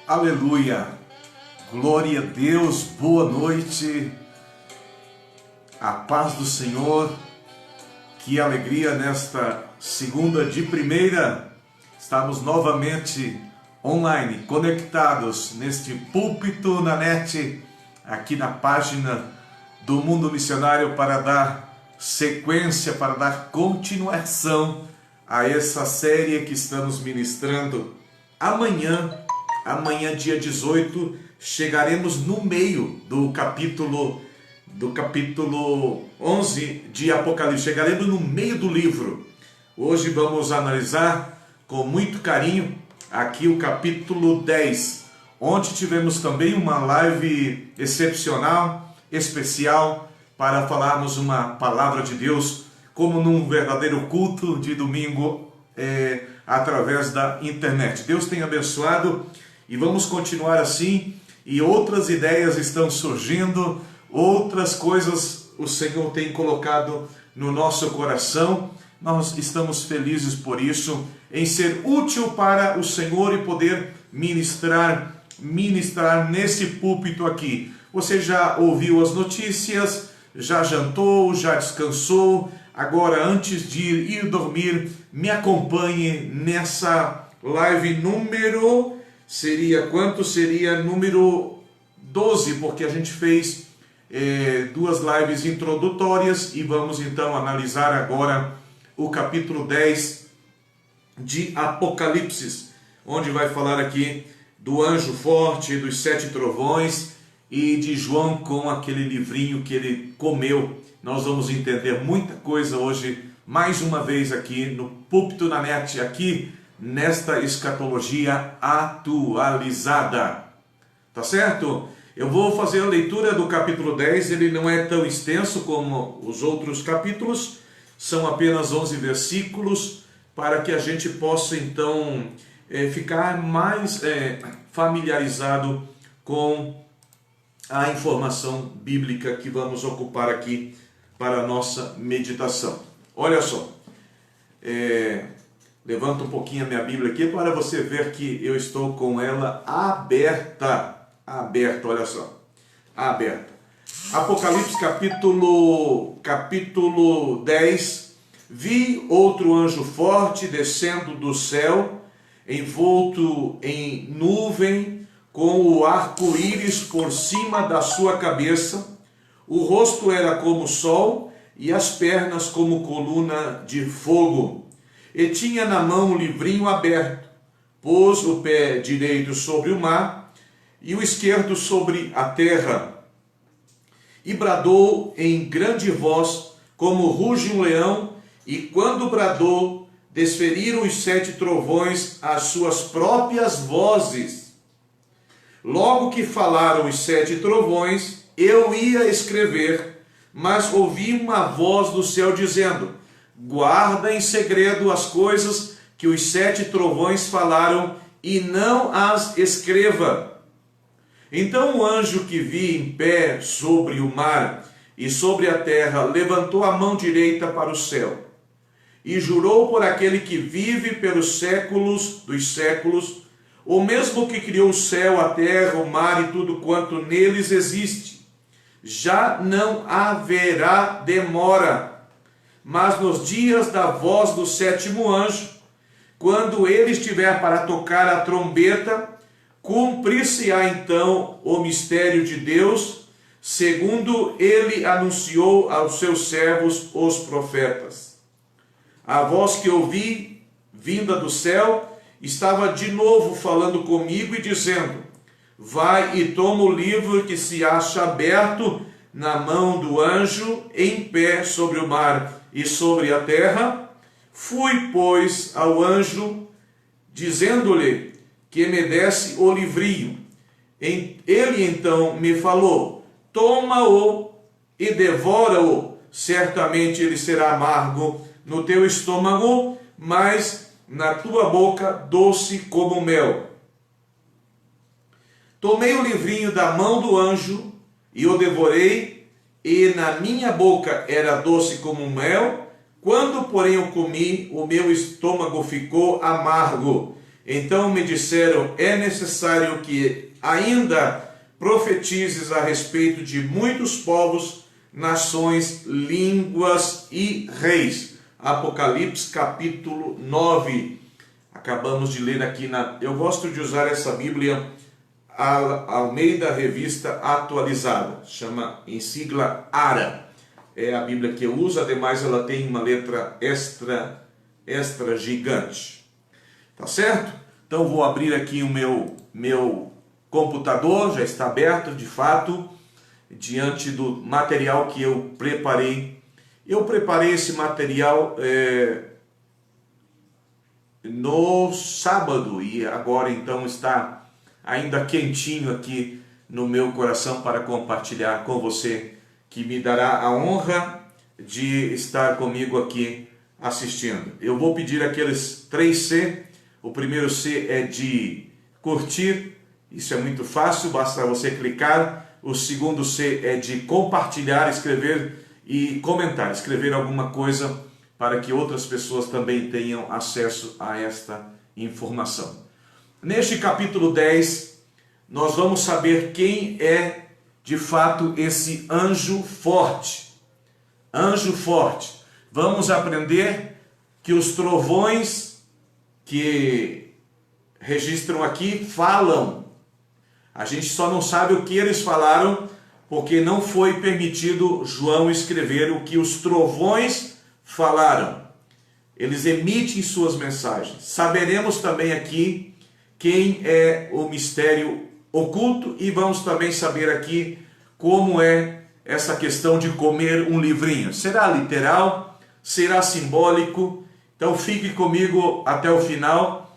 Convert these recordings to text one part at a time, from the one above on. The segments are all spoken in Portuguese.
Aleluia, glória a Deus, boa noite, a paz do Senhor, que alegria nesta segunda de primeira, estamos novamente online, conectados neste púlpito na net, aqui na página do Mundo Missionário para dar sequência, para dar continuação a essa série que estamos ministrando. Amanhã, dia 18, chegaremos no meio do capítulo 11 de Apocalipse. Chegaremos no meio do livro. Hoje vamos analisar com muito carinho aqui o capítulo 10, onde tivemos também uma live excepcional, especial, para falarmos uma palavra de Deus, como num verdadeiro culto de domingo, através da internet. Deus tem abençoado e vamos continuar assim, e outras ideias estão surgindo, outras coisas o Senhor tem colocado no nosso coração. Nós estamos felizes por isso, em ser útil para o Senhor e poder ministrar nesse púlpito aqui. Você já ouviu as notícias, já jantou, já descansou. Agora, antes de ir dormir, me acompanhe nessa live número... número 12, porque a gente fez duas lives introdutórias e vamos então analisar agora o capítulo 10 de Apocalipse, onde vai falar aqui do anjo forte, dos 7 trovões e de João com aquele livrinho que ele comeu. Nós vamos entender muita coisa hoje, mais uma vez aqui no púlpito na net, aqui nesta escatologia atualizada, tá certo? Eu vou fazer a leitura do capítulo 10, ele não é tão extenso como os outros capítulos, são apenas 11 versículos, para que a gente possa então ficar mais familiarizado com a informação bíblica que vamos ocupar aqui para a nossa meditação. Olha só, levanta um pouquinho a minha Bíblia aqui para você ver que eu estou com ela aberta, olha só, aberta. Apocalipse capítulo 10. Vi outro anjo forte descendo do céu, envolto em nuvem, com o arco-íris por cima da sua cabeça. O rosto era como o sol e as pernas como coluna de fogo. E tinha na mão um livrinho aberto, pôs o pé direito sobre o mar e o esquerdo sobre a terra. E bradou em grande voz, como ruge um leão, e quando bradou, desferiram os 7 trovões as suas próprias vozes. Logo que falaram os 7 trovões, eu ia escrever, mas ouvi uma voz do céu dizendo: guarda em segredo as coisas que os 7 trovões falaram e não as escreva. Então o anjo que vi em pé sobre o mar e sobre a terra levantou a mão direita para o céu e jurou por aquele que vive pelos séculos dos séculos, o mesmo que criou o céu, a terra, o mar e tudo quanto neles existe. Já não haverá demora, mas nos dias da voz do 7º anjo, quando ele estiver para tocar a trombeta, cumprir-se-á então o mistério de Deus, segundo ele anunciou aos seus servos os profetas. A voz que ouvi, vinda do céu, estava de novo falando comigo e dizendo: vai e toma o livro que se acha aberto na mão do anjo, em pé sobre o mar e sobre a terra. Fui, pois, ao anjo, dizendo-lhe que me desse o livrinho. Ele então me falou: toma-o e devora-o. Certamente ele será amargo no teu estômago, mas na tua boca doce como mel. Tomei o livrinho da mão do anjo e o devorei, e na minha boca era doce como mel. Quando, porém, eu comi, o meu estômago ficou amargo, Então me disseram: é necessário que ainda profetizes a respeito de muitos povos, nações, línguas e reis. Apocalipse capítulo 9. Acabamos de ler aqui eu gosto de usar essa Bíblia Almeida Revista Atualizada, chama em sigla ARA. É a Bíblia que eu uso, ademais ela tem uma letra extra gigante. Tá certo? Então vou abrir aqui o meu computador, já está aberto de fato, diante do material que eu preparei. Eu preparei esse material no sábado e agora então está ainda quentinho aqui no meu coração para compartilhar com você, que me dará a honra de estar comigo aqui assistindo. Eu vou pedir aqueles 3C. O primeiro C é de curtir, isso é muito fácil, basta você clicar. O segundo C é de compartilhar, escrever e comentar, escrever alguma coisa para que outras pessoas também tenham acesso a esta informação. Neste capítulo 10, nós vamos saber quem é de fato esse anjo forte. Anjo forte. Vamos aprender que os trovões que registram aqui falam. A gente só não sabe o que eles falaram, porque não foi permitido João escrever o que os trovões falaram. Eles emitem suas mensagens. Saberemos também aqui quem é o mistério oculto e vamos também saber aqui como é essa questão de comer um livrinho. Será literal? Será simbólico? Então fique comigo até o final.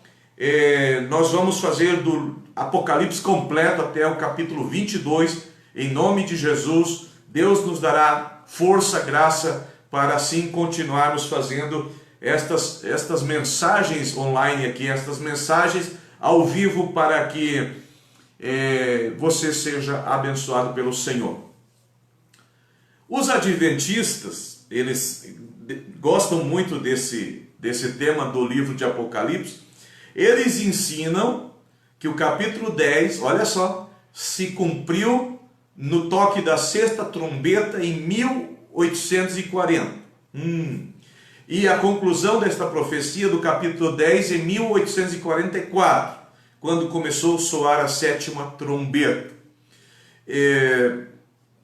Nós vamos fazer do Apocalipse completo até o capítulo 22. Em nome de Jesus, Deus nos dará força, graça, para assim continuarmos fazendo estas mensagens online aqui, estas mensagens ao vivo, para que você seja abençoado pelo Senhor. Os adventistas, eles gostam muito desse tema do livro de Apocalipse. Eles ensinam que o capítulo 10, olha só, se cumpriu no toque da sexta trombeta em 1840. E a conclusão desta profecia do capítulo 10 em 1844, quando começou a soar a sétima trombeta.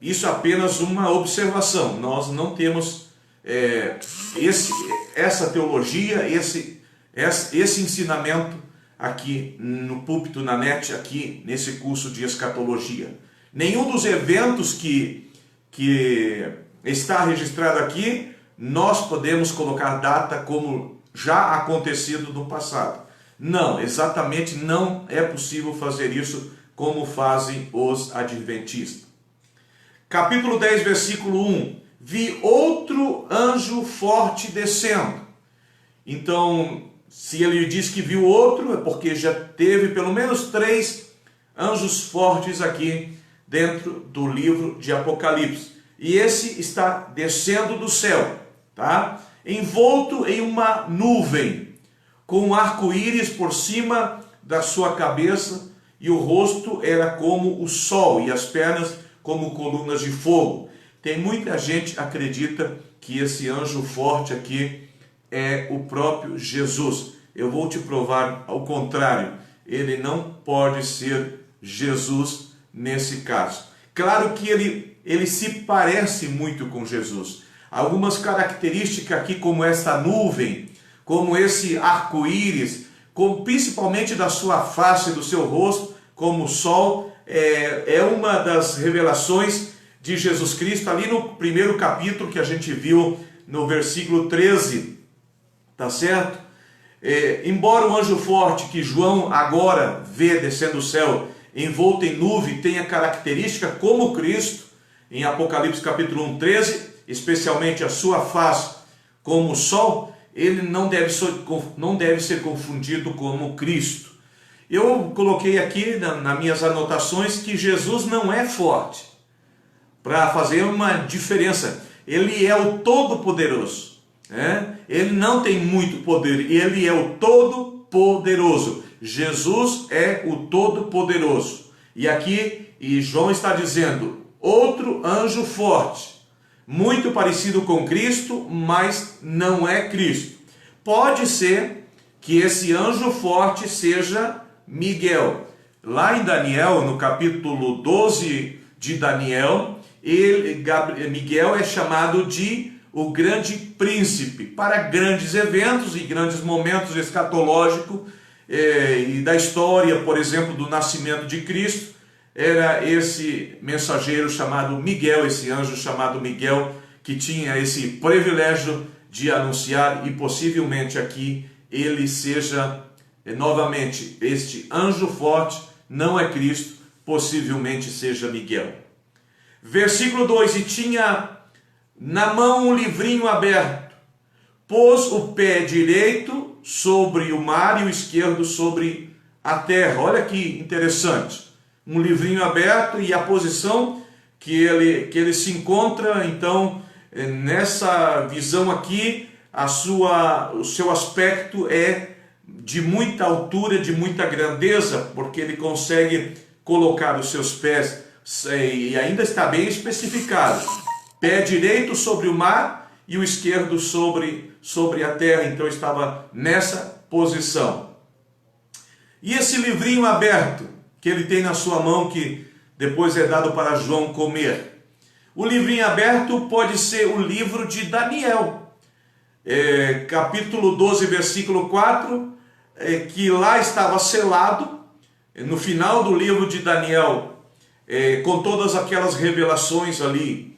Isso é apenas uma observação. Nós não temos essa teologia, esse ensinamento aqui no púlpito, na net, aqui nesse curso de escatologia. Nenhum dos eventos que está registrado aqui, nós podemos colocar data como já acontecido no passado. Não, exatamente não é possível fazer isso como fazem os adventistas. Capítulo 10, versículo 1. Vi outro anjo forte descendo. Então, se ele diz que viu outro, é porque já teve pelo menos 3 anjos fortes aqui dentro do livro de Apocalipse. E esse está descendo do céu, tá? Envolto em uma nuvem, com um arco-íris por cima da sua cabeça, e o rosto era como o sol, e as pernas como colunas de fogo. Tem muita gente que acredita que esse anjo forte aqui é o próprio Jesus. Eu vou te provar ao contrário. Ele não pode ser Jesus nesse caso. Claro que ele se parece muito com Jesus. Algumas características aqui, como essa nuvem, como esse arco-íris, principalmente da sua face, do seu rosto, como o sol, é uma das revelações de Jesus Cristo, ali no primeiro capítulo que a gente viu, no versículo 13, tá certo? Embora o anjo forte que João agora vê descendo do céu, envolto em nuvem, tenha característica como Cristo, em Apocalipse capítulo 1, 13, especialmente a sua face como o sol, ele não deve ser confundido como Cristo. Eu coloquei aqui nas minhas anotações que Jesus não é forte, para fazer uma diferença. Ele é o Todo-Poderoso. Ele não tem muito poder, ele é o Todo-Poderoso. Jesus é o Todo-Poderoso. E aqui, João está dizendo, outro anjo forte, muito parecido com Cristo, mas não é Cristo. Pode ser que esse anjo forte seja Miguel. Lá em Daniel, no capítulo 12 de Daniel, Miguel é chamado de o grande príncipe para grandes eventos e grandes momentos escatológicos e da história, por exemplo, do nascimento de Cristo. Era esse mensageiro chamado Miguel, esse anjo chamado Miguel, que tinha esse privilégio de anunciar, e possivelmente aqui ele seja novamente este anjo forte, não é Cristo, possivelmente seja Miguel. Versículo 2: e tinha na mão um livrinho aberto, pôs o pé direito sobre o mar e o esquerdo sobre a terra. Olha que interessante, um livrinho aberto, e a posição que ele se encontra, então, nessa visão aqui, o seu aspecto é de muita altura, de muita grandeza, porque ele consegue colocar os seus pés, e ainda está bem especificado, pé direito sobre o mar e o esquerdo sobre a terra. Então estava nessa posição. E esse livrinho aberto que ele tem na sua mão, que depois é dado para João comer, o livrinho aberto pode ser o livro de Daniel, capítulo 12, versículo 4, que lá estava selado, no final do livro de Daniel, com todas aquelas revelações ali,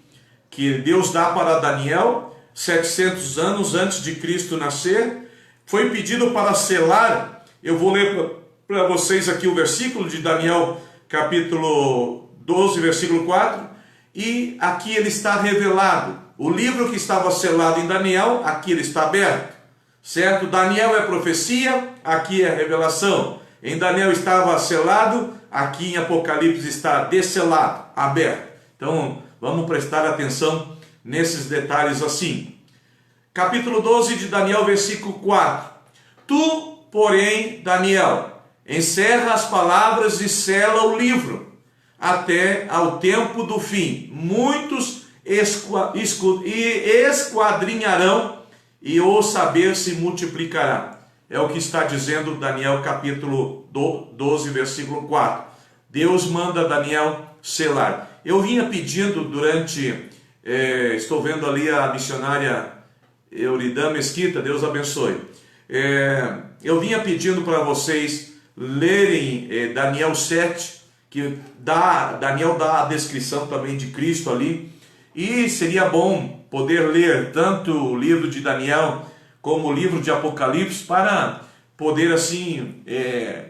que Deus dá para Daniel, 700 anos antes de Cristo nascer, foi pedido para selar. Eu vou ler para vocês aqui o versículo de Daniel, capítulo 12, versículo 4, e aqui ele está revelado. O livro que estava selado em Daniel, aqui ele está aberto, certo? Daniel é profecia, aqui é revelação. Em Daniel estava selado, aqui em Apocalipse está desselado, aberto. Então, vamos prestar atenção nesses detalhes assim. Capítulo 12 de Daniel, versículo 4. Tu, porém, Daniel, encerra as palavras e sela o livro, até ao tempo do fim. Muitos esquadrinharão, e o saber se multiplicará. É o que está dizendo Daniel, capítulo 12, versículo 4. Deus manda Daniel selar. Eu vinha pedindo estou vendo ali a missionária Euridã Mesquita, Deus abençoe. Eu vinha pedindo para vocês lerem Daniel 7, que Daniel dá a descrição também de Cristo ali, e seria bom poder ler tanto o livro de Daniel como o livro de Apocalipse, para poder assim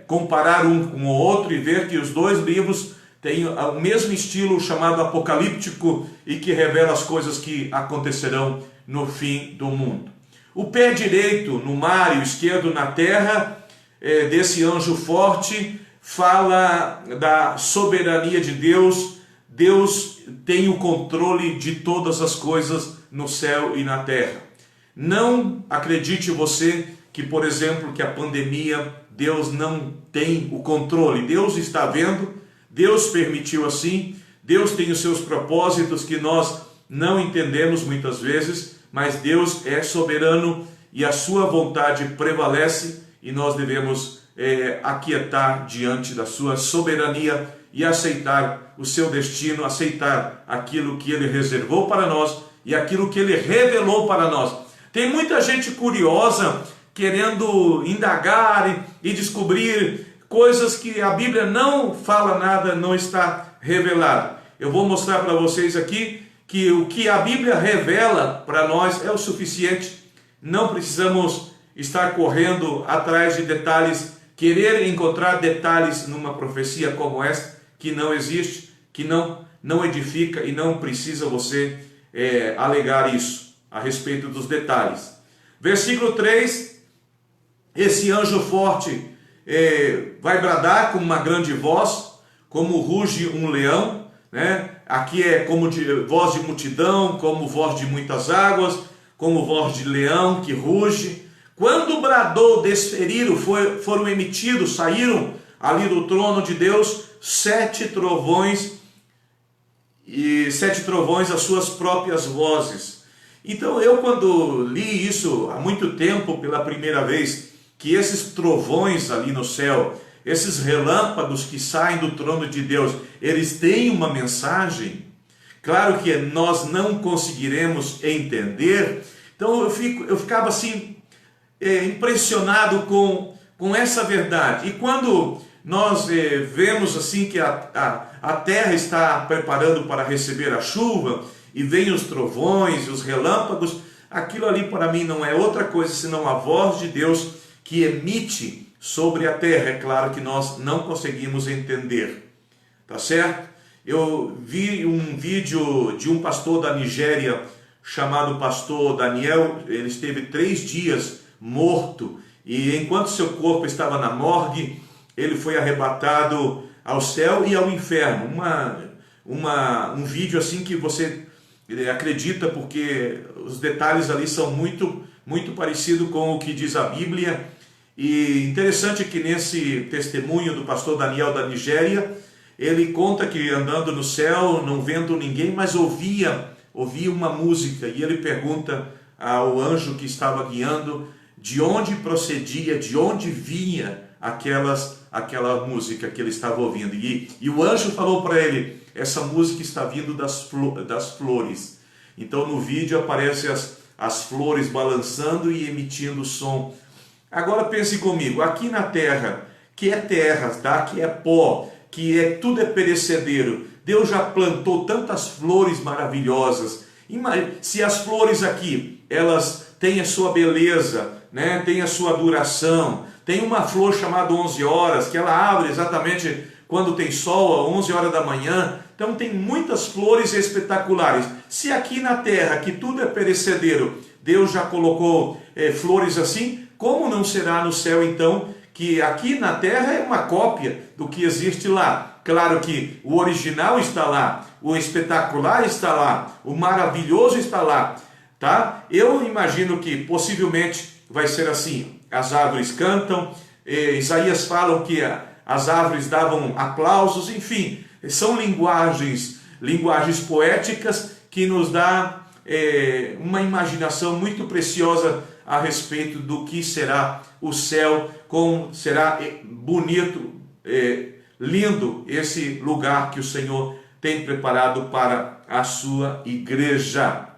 comparar um com o outro e ver que os dois livros têm o mesmo estilo chamado apocalíptico, e que revela as coisas que acontecerão no fim do mundo. O pé direito no mar e o esquerdo na terra, desse anjo forte, fala da soberania de Deus. Deus tem o controle de todas as coisas no céu e na terra. Não acredite você que, por exemplo, que a pandemia, Deus não tem o controle. Deus está vendo, Deus permitiu assim, Deus tem os seus propósitos que nós não entendemos muitas vezes, mas Deus é soberano e a sua vontade prevalece, e nós devemos aquietar diante da sua soberania e aceitar o seu destino, aceitar aquilo que Ele reservou para nós e aquilo que Ele revelou para nós. Tem muita gente curiosa, querendo indagar e descobrir coisas que a Bíblia não fala nada, não está revelado. Eu vou mostrar para vocês aqui que o que a Bíblia revela para nós é o suficiente. Não precisamos estar correndo atrás de detalhes, querer encontrar detalhes numa profecia como esta, que não existe, que não edifica, e não precisa você alegar isso a respeito dos detalhes. Versículo 3, esse anjo forte vai bradar com uma grande voz, como ruge um leão, né? Aqui é como voz de multidão, como voz de muitas águas, como voz de leão que ruge, Quando bradou, desferiram, foram emitidos, saíram ali do trono de Deus 7 trovões, e 7 trovões as suas próprias vozes. Então eu, quando li isso há muito tempo pela primeira vez, que esses trovões ali no céu, esses relâmpagos que saem do trono de Deus, eles têm uma mensagem. Claro que nós não conseguiremos entender. Então eu ficava assim impressionado com essa verdade. E quando nós vemos assim que a terra está preparando para receber a chuva, e vem os trovões e os relâmpagos, aquilo ali para mim não é outra coisa senão a voz de Deus que emite sobre a terra. É claro que nós não conseguimos entender, tá certo? Eu vi um vídeo de um pastor da Nigéria, chamado pastor Daniel. Ele esteve 3 dias morto, e enquanto seu corpo estava na morgue, ele foi arrebatado ao céu e ao inferno. Um vídeo assim que você acredita, porque os detalhes ali são muito, muito parecidos com o que diz a Bíblia. E interessante que nesse testemunho do pastor Daniel da Nigéria, ele conta que andando no céu, não vendo ninguém, mas ouvia uma música, e ele pergunta ao anjo que estava guiando de onde procedia, de onde vinha aquela música que ele estava ouvindo. E o anjo falou para ele: essa música está vindo das flores. Então no vídeo aparecem as flores balançando e emitindo som. Agora pense comigo, aqui na terra, que é terra, tá? Que é pó, tudo é perecedero, Deus já plantou tantas flores maravilhosas. Se as flores aqui, elas têm a sua beleza, né? Tem a sua duração. Tem uma flor chamada 11 horas, que ela abre exatamente quando tem sol, às 11 horas da manhã. Então tem muitas flores espetaculares. Se aqui na terra, que tudo é perecedero, Deus já colocou flores assim, como não será no céu então, que aqui na terra é uma cópia do que existe lá? Claro que o original está lá, o espetacular está lá, o maravilhoso está lá, tá? Eu imagino que possivelmente vai ser assim: as árvores cantam, Isaías fala que as árvores davam aplausos, enfim, são linguagens poéticas que nos dá uma imaginação muito preciosa a respeito do que será o céu, como será bonito, lindo esse lugar que o Senhor tem preparado para a sua igreja.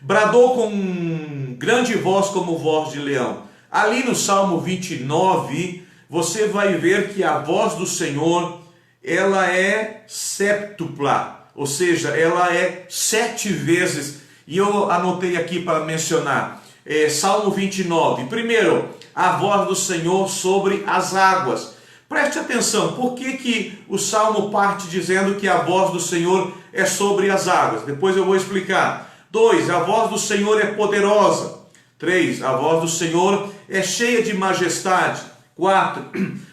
Bradou com grande voz como voz de leão. Ali no Salmo 29, você vai ver que a voz do Senhor, ela é séptupla, ou seja, ela é 7 vezes. E eu anotei aqui para mencionar. Salmo 29, primeiro, a voz do Senhor sobre as águas. Preste atenção, por que o Salmo parte dizendo que a voz do Senhor é sobre as águas? Depois eu vou explicar. 2, a voz do Senhor é poderosa. 3, a voz do Senhor é cheia de majestade. 4,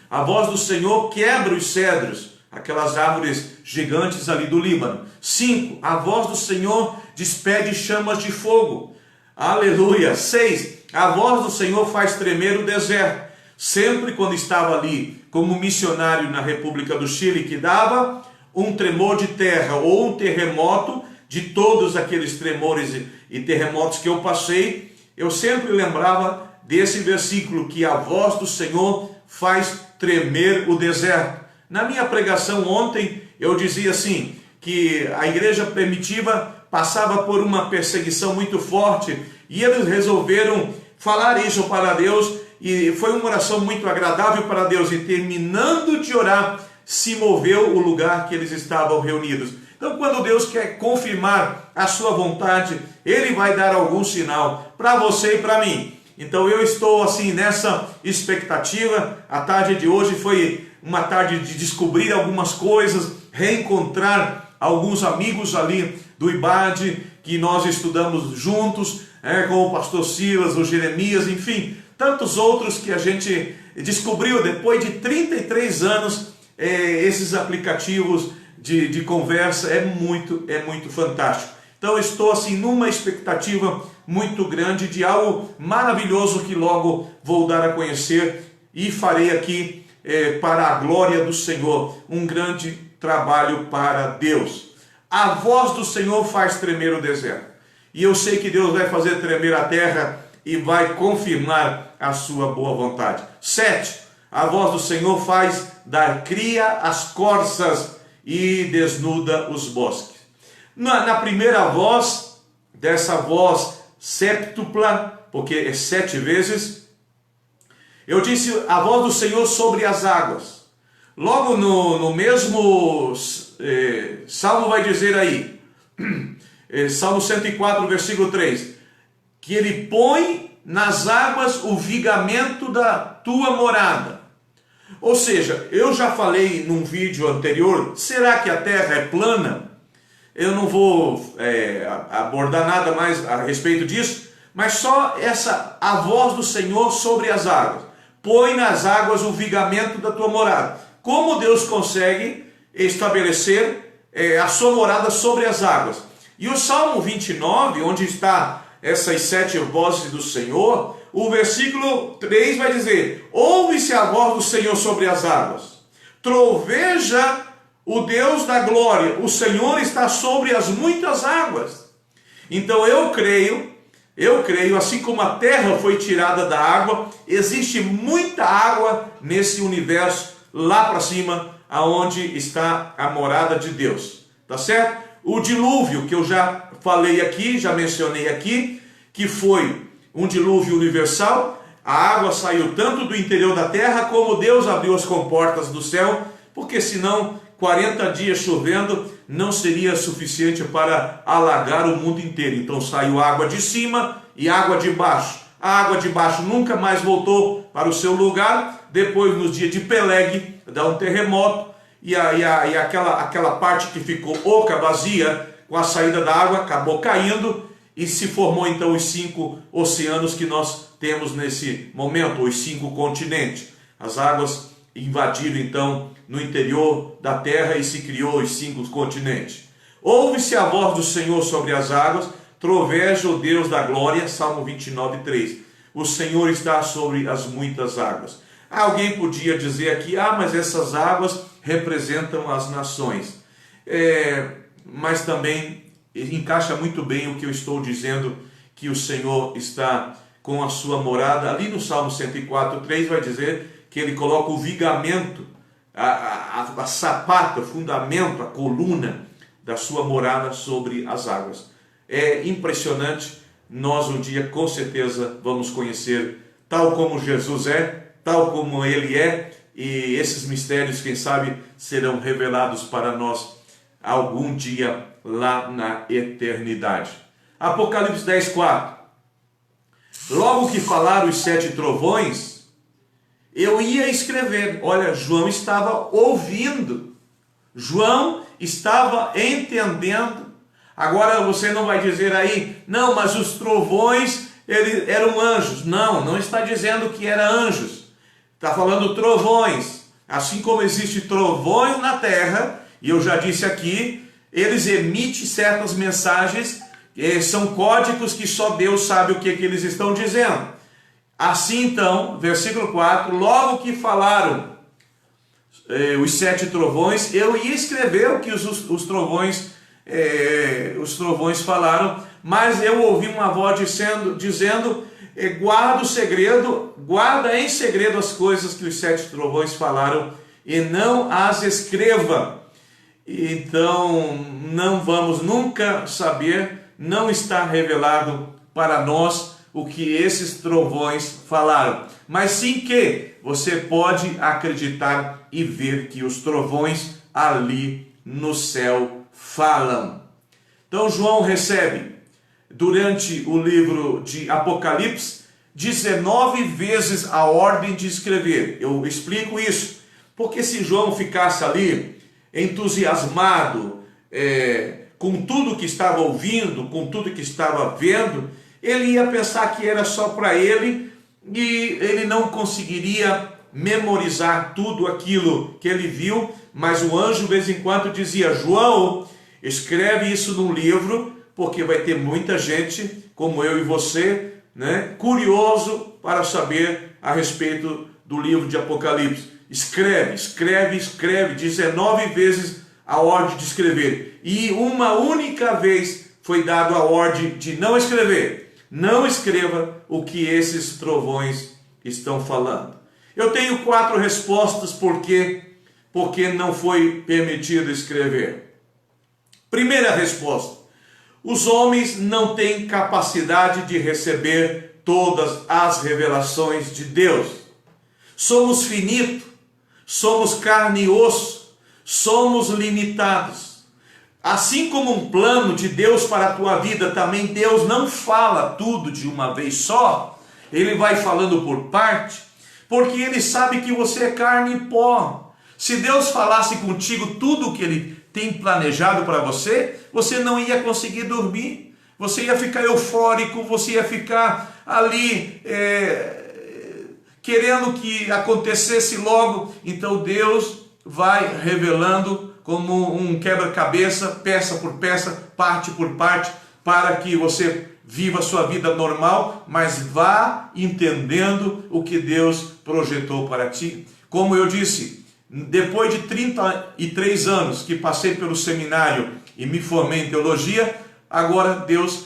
a voz do Senhor quebra os cedros, aquelas árvores gigantes ali do Líbano. 5, a voz do Senhor despede chamas de fogo. Aleluia. 6, a voz do Senhor faz tremer o deserto. Sempre quando estava ali como missionário na República do Chile, que dava um tremor de terra ou um terremoto, de todos aqueles tremores e terremotos que eu passei, eu sempre lembrava desse versículo, que a voz do Senhor faz tremer o deserto. Na minha pregação ontem, eu dizia assim, que a igreja primitiva passava por uma perseguição muito forte, e eles resolveram falar isso para Deus, e foi uma oração muito agradável para Deus, e terminando de orar, se moveu o lugar que eles estavam reunidos. Então, quando Deus quer confirmar a sua vontade, Ele vai dar algum sinal para você e para mim. Então, eu estou assim nessa expectativa. A tarde de hoje foi uma tarde de descobrir algumas coisas, reencontrar alguns amigos ali do IBAD, que nós estudamos juntos, com o pastor Silas, o Jeremias, enfim, tantos outros que a gente descobriu depois de 33 anos, esses aplicativos de conversa, é muito fantástico. Então eu estou assim numa expectativa muito grande, de algo maravilhoso que logo vou dar a conhecer e farei aqui para a glória do Senhor, um grande trabalho para Deus. A voz do Senhor faz tremer o deserto, e eu sei que Deus vai fazer tremer a terra e vai confirmar a sua boa vontade. 7. A voz do Senhor faz dar cria às corças e desnuda os bosques. Na primeira voz, dessa voz séptupla, porque é 7 vezes, eu disse a voz do Senhor sobre as águas. Logo no mesmo Salmo vai dizer aí, Salmo 104, versículo 3, que ele põe nas águas o vigamento da tua morada. Ou seja, eu já falei num vídeo anterior, será que a terra é plana? Eu não vou abordar nada mais a respeito disso, mas só a voz do Senhor sobre as águas. Põe nas águas o vigamento da tua morada. Como Deus consegue estabelecer a sua morada sobre as águas? E o Salmo 29, onde está essas 7 vozes do Senhor, o versículo 3 vai dizer: ouve-se a voz do Senhor sobre as águas, troveja o Deus da glória, o Senhor está sobre as muitas águas. Então eu creio, assim como a terra foi tirada da água, existe muita água nesse universo lá para cima, aonde está a morada de Deus, tá certo? O dilúvio, que eu já falei aqui, já mencionei aqui, que foi um dilúvio universal, a água saiu tanto do interior da terra, como Deus abriu as comportas do céu, porque senão 40 dias chovendo não seria suficiente para alagar o mundo inteiro. Então saiu água de cima e água de baixo. A água de baixo nunca mais voltou para o seu lugar. Depois, no dia de Peleg, dá um terremoto, e aquela parte que ficou oca, vazia, com a saída da água, acabou caindo, e se formou então os 5 oceanos que nós temos nesse momento, os 5 continentes. As águas invadiram então no interior da terra e se criou os 5 continentes. Ouve-se a voz do Senhor sobre as águas, troveja o Deus da glória, Salmo 29, 3. O Senhor está sobre as muitas águas. Alguém podia dizer aqui, mas essas águas representam as nações. Mas também encaixa muito bem o que eu estou dizendo, que o Senhor está com a sua morada. Ali no Salmo 104, 3 vai dizer que ele coloca o vigamento, a sapata, o fundamento, a coluna da sua morada sobre as águas. É impressionante. Nós um dia com certeza vamos conhecer tal como Jesus é, tal como ele é, e esses mistérios, quem sabe, serão revelados para nós algum dia lá na eternidade. Apocalipse 10, 4. Logo que falaram os 7 trovões, eu ia escrever. Olha, João estava ouvindo, João estava entendendo. Agora você não vai dizer aí, não, mas os trovões eram anjos. Não está dizendo que eram anjos. Está falando trovões. Assim como existe trovões na terra, e eu já disse aqui, eles emitem certas mensagens, são códigos que só Deus sabe o que eles estão dizendo. Assim então, versículo 4, logo que falaram os 7 trovões, eu ia escrever o que os trovões falaram, mas eu ouvi uma voz dizendo, guarda o segredo, guarda em segredo as coisas que os 7 trovões falaram e não as escreva. Então não vamos nunca saber, não está revelado para nós o que esses trovões falaram, mas sim que você pode acreditar e ver que os trovões ali no céu falam. Então João recebe, durante o livro de Apocalipse, 19 vezes a ordem de escrever. Eu explico isso, porque se João ficasse ali entusiasmado com tudo que estava ouvindo, com tudo que estava vendo, ele ia pensar que era só para ele, e ele não conseguiria memorizar tudo aquilo que ele viu. Mas o anjo de vez em quando dizia, João, escreve isso num livro, porque vai ter muita gente, como eu e você, né, curioso para saber a respeito do livro de Apocalipse. Escreve, escreve, escreve, 19 vezes a ordem de escrever. E uma única vez foi dado a ordem de não escrever. Não escreva o que esses trovões estão falando. Eu tenho 4 respostas porque não foi permitido escrever. Primeira resposta: os homens não têm capacidade de receber todas as revelações de Deus. Somos finitos, somos carne e osso, somos limitados. Assim como um plano de Deus para a tua vida, também Deus não fala tudo de uma vez só. Ele vai falando por parte, porque Ele sabe que você é carne e pó. Se Deus falasse contigo tudo o que Ele tem planejado para você, você não ia conseguir dormir. Você ia ficar eufórico, você ia ficar ali querendo que acontecesse logo. Então Deus vai revelando como um quebra-cabeça, peça por peça, parte por parte, para que você viva a sua vida normal, mas vá entendendo o que Deus projetou para ti. Como eu disse, depois de 33 anos que passei pelo seminário e me formei em teologia, agora Deus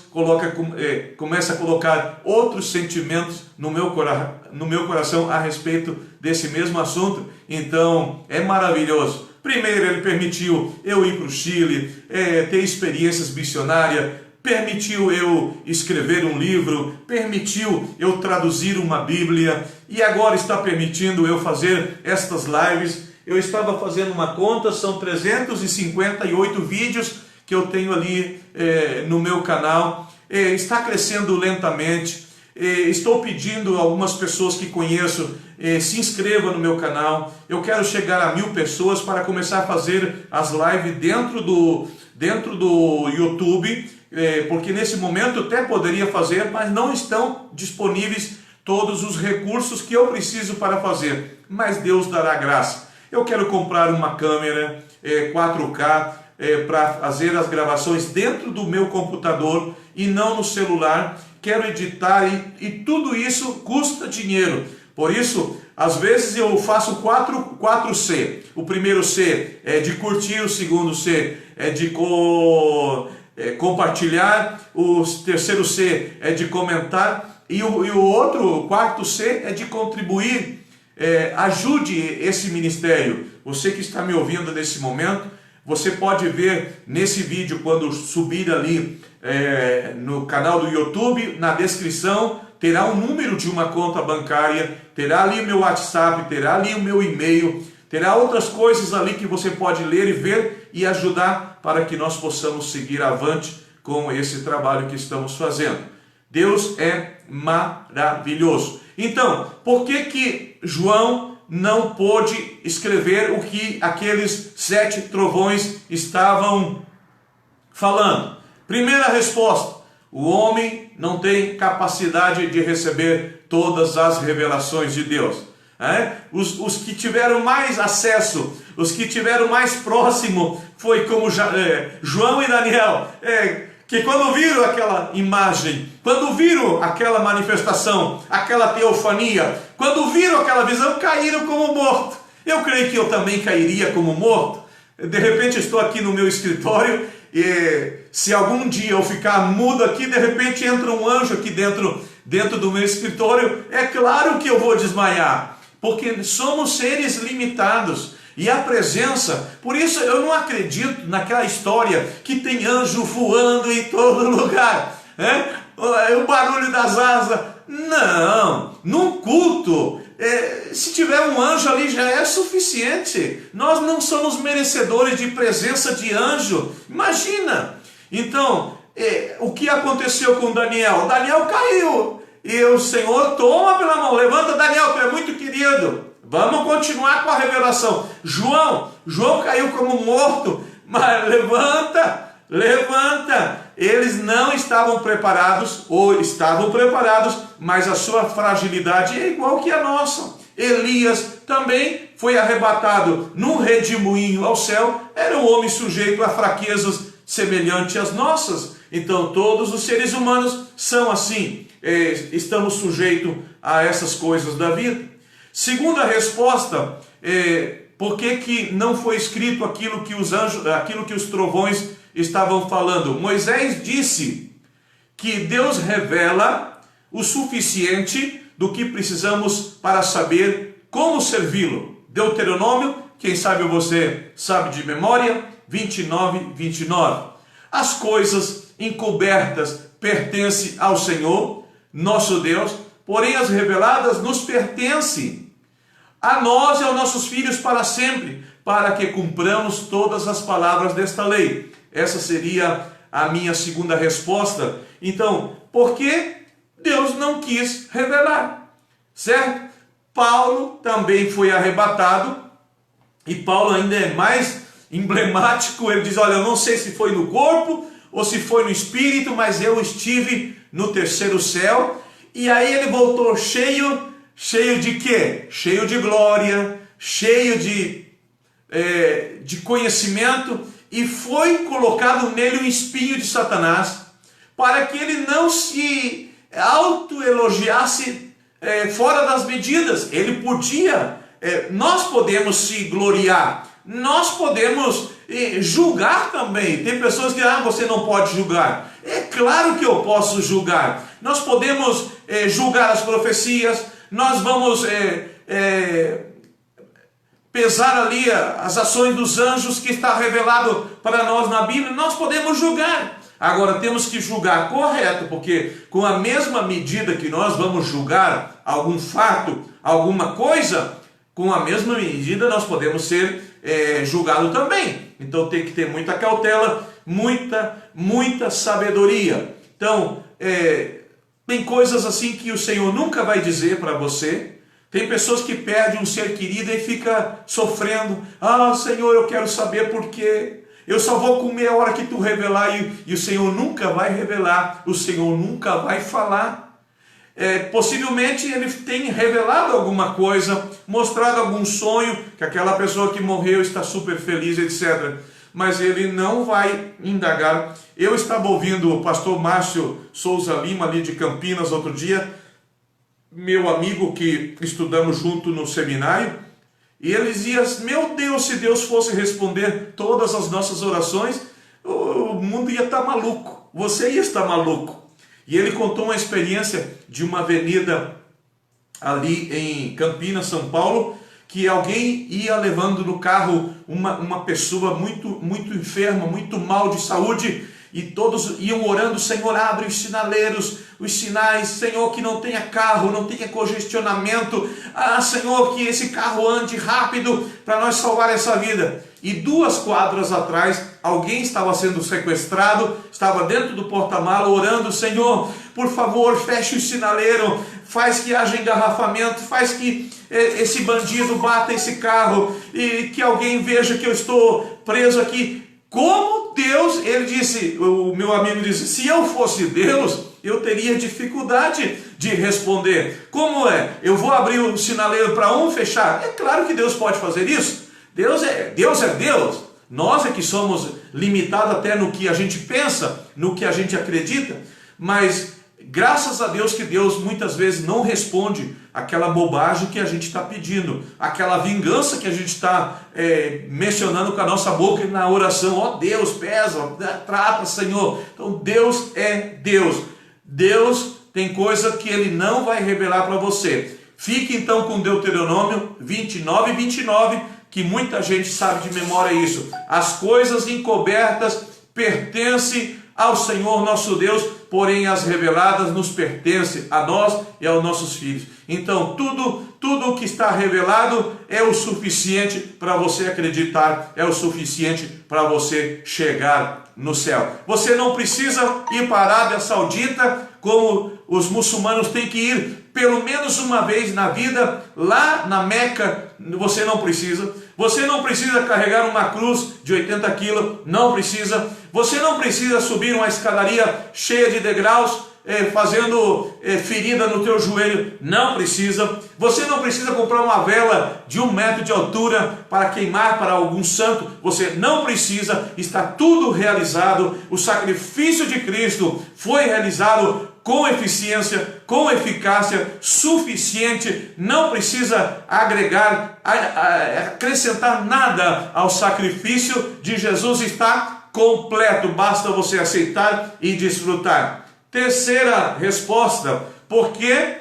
começa a colocar outros sentimentos no meu coração a respeito desse mesmo assunto. Então é maravilhoso. Primeiro, Ele permitiu eu ir para o Chile, ter experiências missionárias, permitiu eu escrever um livro, permitiu eu traduzir uma Bíblia, e agora está permitindo eu fazer estas lives. Eu estava fazendo uma conta, são 358 vídeos que eu tenho ali no meu canal. Está crescendo lentamente. Estou pedindo a algumas pessoas que conheço, se inscreva no meu canal. Eu quero chegar a 1000 pessoas para começar a fazer as lives dentro do YouTube, porque nesse momento eu até poderia fazer, mas não estão disponíveis todos os recursos que eu preciso para fazer. Mas Deus dará graça. Eu quero comprar uma câmera 4K para fazer as gravações dentro do meu computador e não no celular. Quero editar e tudo isso custa dinheiro. Por isso, às vezes eu faço 4C. O primeiro C é de curtir, o segundo C é de compartilhar, o terceiro C é de comentar e o quarto C é de contribuir. Ajude esse ministério. Você que está me ouvindo nesse momento, você pode ver nesse vídeo, quando subir ali no canal do YouTube, na descrição, terá um número de uma conta bancária, terá ali o meu WhatsApp, terá ali o meu e-mail, terá outras coisas ali que você pode ler e ver e ajudar para que nós possamos seguir avante com esse trabalho que estamos fazendo. Deus é maravilhoso. Então, por que João não pôde escrever o que aqueles 7 trovões estavam falando? Primeira resposta: o homem não tem capacidade de receber todas as revelações de Deus. Os que tiveram mais acesso, os que tiveram mais próximo, foi como João e Daniel, que quando viram aquela imagem, quando viram aquela manifestação, aquela teofania, quando viram aquela visão, caíram como morto. Eu creio que eu também cairia como morto. De repente estou aqui no meu escritório e se algum dia eu ficar mudo aqui, de repente entra um anjo aqui dentro do meu escritório, é claro que eu vou desmaiar, porque somos seres limitados. E a presença, por isso eu não acredito naquela história que tem anjo voando em todo lugar, o barulho das asas. Não, num culto, se tiver um anjo ali já é suficiente. Nós não somos merecedores de presença de anjo, imagina. Então, o que aconteceu com Daniel? Daniel caiu, e o Senhor toma pela mão, levanta Daniel, tu é muito querido. Vamos continuar com a revelação. João caiu como morto, mas levanta. Eles não estavam preparados, ou estavam preparados, mas a sua fragilidade é igual que a nossa. Elias também foi arrebatado num redemoinho ao céu, era um homem sujeito a fraquezas semelhantes às nossas. Então todos os seres humanos são assim, estamos sujeitos a essas coisas da vida. Segunda resposta, por que não foi escrito aquilo que os anjos, aquilo que os trovões estavam falando? Moisés disse que Deus revela o suficiente do que precisamos para saber como servi-lo. Deuteronômio, quem sabe você sabe de memória, 29, 29. As coisas encobertas pertencem ao Senhor, nosso Deus, porém as reveladas nos pertencem a nós e aos nossos filhos para sempre, para que cumpramos todas as palavras desta lei. Essa seria a minha segunda resposta. Então, por que Deus não quis revelar? Certo? Paulo também foi arrebatado, e Paulo ainda é mais emblemático. Ele diz, olha, eu não sei se foi no corpo ou se foi no espírito, mas eu estive no terceiro céu. E aí ele voltou cheio de quê? Cheio de glória, cheio de conhecimento, e foi colocado nele um espinho de Satanás, para que ele não se autoelogiasse fora das medidas. Ele podia, nós podemos se gloriar, nós podemos julgar também. Tem pessoas que dizem, você não pode julgar. É claro que eu posso julgar. Nós podemos julgar as profecias, nós vamos pesar ali as ações dos anjos que está revelado para nós na Bíblia. Nós podemos julgar. Agora temos que julgar correto, porque com a mesma medida que nós vamos julgar algum fato, alguma coisa, com a mesma medida nós podemos ser julgados também. Então tem que ter muita cautela, muita sabedoria. Então, tem coisas assim que o Senhor nunca vai dizer para você. Tem pessoas que perdem um ser querido e fica sofrendo. Ah, Senhor, eu quero saber por quê. Eu só vou comer a hora que tu revelar, e o Senhor nunca vai revelar, o Senhor nunca vai falar. Possivelmente ele tem revelado alguma coisa, mostrado algum sonho, que aquela pessoa que morreu está super feliz, etc. Mas ele não vai indagar. Eu estava ouvindo o pastor Márcio Souza Lima, ali de Campinas, outro dia, meu amigo que estudamos junto no seminário, e ele dizia, meu Deus, se Deus fosse responder todas as nossas orações, o mundo ia estar maluco, você ia estar maluco. E ele contou uma experiência de uma avenida ali em Campinas, São Paulo, que alguém ia levando no carro uma pessoa muito enferma, muito mal de saúde, e todos iam orando, Senhor, abre os sinaleiros, os sinais, Senhor, que não tenha carro, não tenha congestionamento, Senhor, que esse carro ande rápido para nós salvar essa vida. E 2 quadras atrás, alguém estava sendo sequestrado, estava dentro do porta-mala orando, Senhor, por favor, feche o sinaleiro, faz que haja engarrafamento, faz que esse bandido bata esse carro, e que alguém veja que eu estou preso aqui. Como Deus, ele disse, o meu amigo disse, se eu fosse Deus, eu teria dificuldade de responder. Como é? Eu vou abrir o sinaleiro para um, fechar? É claro que Deus pode fazer isso. Deus é Deus. Nós é que somos limitados até no que a gente pensa, no que a gente acredita, mas graças a Deus que Deus muitas vezes não responde aquela bobagem que a gente está pedindo, aquela vingança que a gente está mencionando com a nossa boca e na oração. Ó Deus, pesa, trata, Senhor. Então Deus é Deus. Deus tem coisa que Ele não vai revelar para você. Fique então com Deuteronômio 29, 29, que muita gente sabe de memória isso. As coisas encobertas pertencem ao Senhor nosso Deus, porém as reveladas nos pertencem a nós e aos nossos filhos. Então tudo o que está revelado é o suficiente para você acreditar, é o suficiente para você chegar no céu. Você não precisa ir para a Arábia Saudita como os muçulmanos têm que ir pelo menos uma vez na vida, lá na Meca. Você não precisa. Você não precisa carregar uma cruz de 80 quilos, não precisa. Você não precisa subir uma escadaria cheia de degraus fazendo ferida no teu joelho. Não precisa. Você não precisa comprar uma vela de 1 metro de altura para queimar para algum santo. Você não precisa. Está tudo realizado. O sacrifício de Cristo foi realizado com eficiência, com eficácia suficiente. Não precisa agregar, acrescentar nada ao sacrifício de Jesus. Está completo. Basta você aceitar e desfrutar. Terceira resposta: por que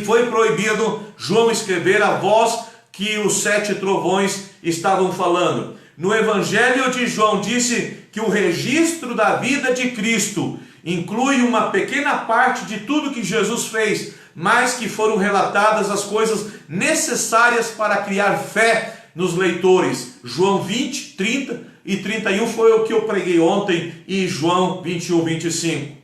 foi proibido João escrever a voz que os 7 trovões estavam falando? No Evangelho de João disse que o registro da vida de Cristo inclui uma pequena parte de tudo que Jesus fez, mas que foram relatadas as coisas necessárias para criar fé nos leitores. João 20, 30 e 31 foi o que eu preguei ontem, e João 21, 25.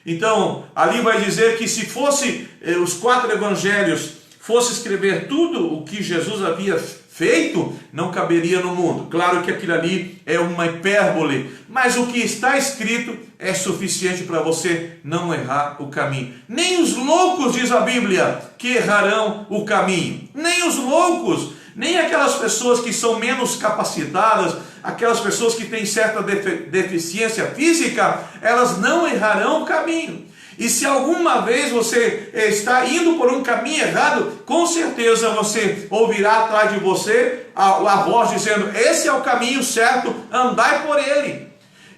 Então, ali vai dizer que se fosse os 4 evangelhos, fosse escrever tudo o que Jesus havia feito, não caberia no mundo. Claro que aquilo ali é uma hipérbole, mas o que está escrito é suficiente para você não errar o caminho. Nem os loucos, diz a Bíblia, que errarão o caminho. Nem os loucos, nem aquelas pessoas que são menos capacitadas, aquelas pessoas que têm certa deficiência física, elas não errarão o caminho. E se alguma vez você está indo por um caminho errado, com certeza você ouvirá atrás de você a voz dizendo: esse é o caminho certo, andai por ele.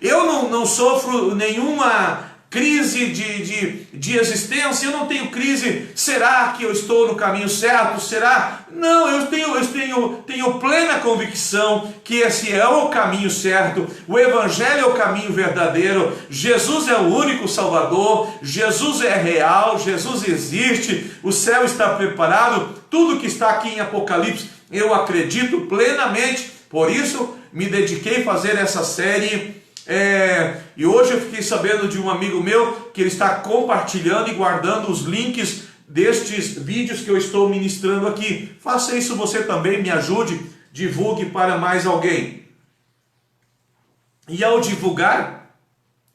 Eu não sofro nenhuma crise de existência, eu não tenho crise, será que eu estou no caminho certo? Será? Não, eu tenho plena convicção que esse é o caminho certo, o Evangelho é o caminho verdadeiro, Jesus é o único Salvador, Jesus é real, Jesus existe, o céu está preparado, tudo que está aqui em Apocalipse eu acredito plenamente. Por isso me dediquei a fazer essa série. E hoje eu fiquei sabendo de um amigo meu que ele está compartilhando e guardando os links destes vídeos que eu estou ministrando aqui. Faça isso você também, me ajude, divulgue para mais alguém. E ao divulgar,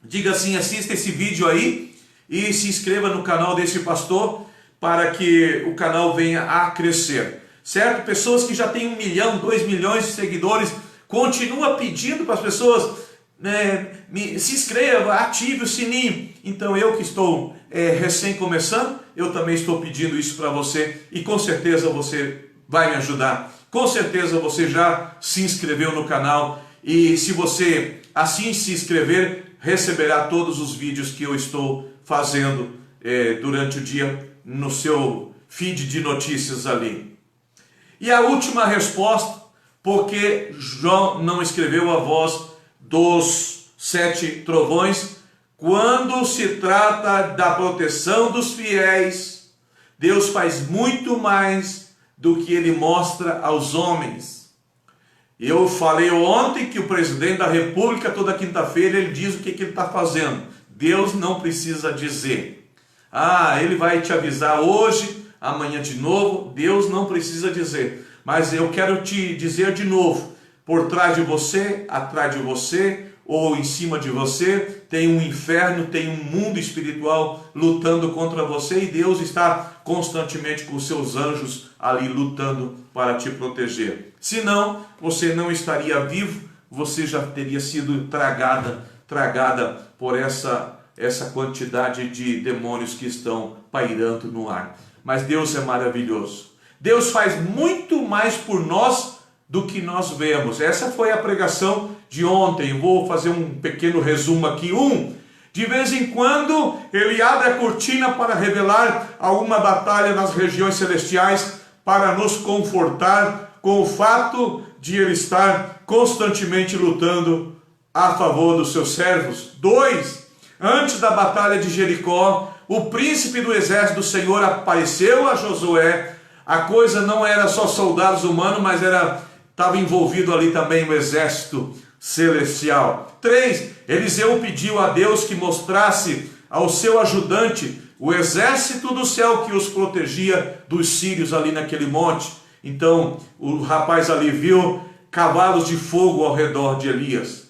diga assim: assista esse vídeo aí e se inscreva no canal desse pastor para que o canal venha a crescer, certo? Pessoas que já têm 1 milhão, 2 milhões de seguidores, continua pedindo para as pessoas: se inscreva, ative o sininho. Então eu que estou recém começando, eu também estou pedindo isso para você, e com certeza você vai me ajudar. Com certeza você já se inscreveu no canal, e se você assim se inscrever, receberá todos os vídeos que eu estou fazendo durante o dia no seu feed de notícias ali. E a última resposta: porque João não escreveu a voz dos 7 trovões? Quando se trata da proteção dos fiéis, Deus faz muito mais do que ele mostra aos homens. Eu falei ontem que o presidente da República, toda quinta-feira, ele diz o que ele está fazendo. Deus não precisa dizer. Ele vai te avisar hoje, amanhã de novo. Deus não precisa dizer. Mas eu quero te dizer de novo: por trás de você, atrás de você ou em cima de você, tem um inferno, tem um mundo espiritual lutando contra você, e Deus está constantemente com os seus anjos ali lutando para te proteger. Senão, você não estaria vivo, você já teria sido tragada por essa quantidade de demônios que estão pairando no ar. Mas Deus é maravilhoso. Deus faz muito mais por nós do que nós vemos. Essa foi a pregação de ontem. Vou fazer um pequeno resumo aqui. De vez em quando ele abre a cortina para revelar alguma batalha nas regiões celestiais, para nos confortar com o fato de ele estar constantemente lutando a favor dos seus servos. 2. Antes da batalha de Jericó, o príncipe do exército do Senhor apareceu a Josué. A coisa não era só soldados humanos, mas estava envolvido ali também o exército celestial. 3. Eliseu pediu a Deus que mostrasse ao seu ajudante o exército do céu que os protegia dos sírios ali naquele monte. Então o rapaz ali viu cavalos de fogo ao redor de Elias.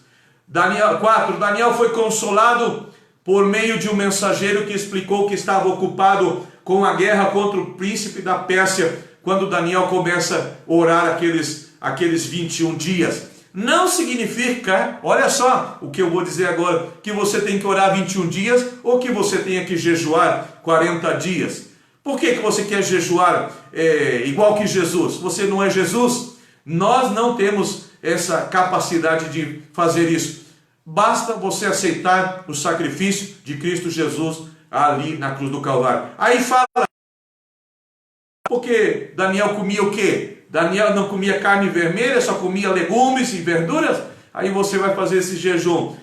4. Daniel foi consolado por meio de um mensageiro que explicou que estava ocupado com a guerra contra o príncipe da Pérsia, quando Daniel começa a orar aqueles 21 dias. Não significa, olha só o que eu vou dizer agora, que você tem que orar 21 dias ou que você tenha que jejuar 40 dias. Por que você quer jejuar igual que Jesus? Você não é Jesus? Nós não temos essa capacidade de fazer isso. Basta você aceitar o sacrifício de Cristo Jesus ali na cruz do Calvário. Aí fala, porque Daniel comia o quê? Daniel não comia carne vermelha, só comia legumes e verduras. Aí você vai fazer esse jejum.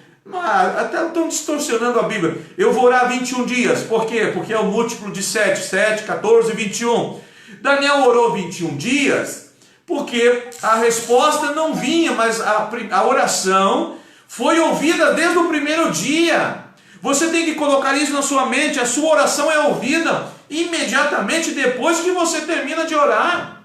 Até estão distorcionando a Bíblia. Eu vou orar 21 dias. Por quê? Porque é o múltiplo de 7, 14, 21. Daniel orou 21 dias porque a resposta não vinha, mas a oração foi ouvida desde o primeiro dia. Você tem que colocar isso na sua mente. A sua oração é ouvida imediatamente depois que você termina de orar.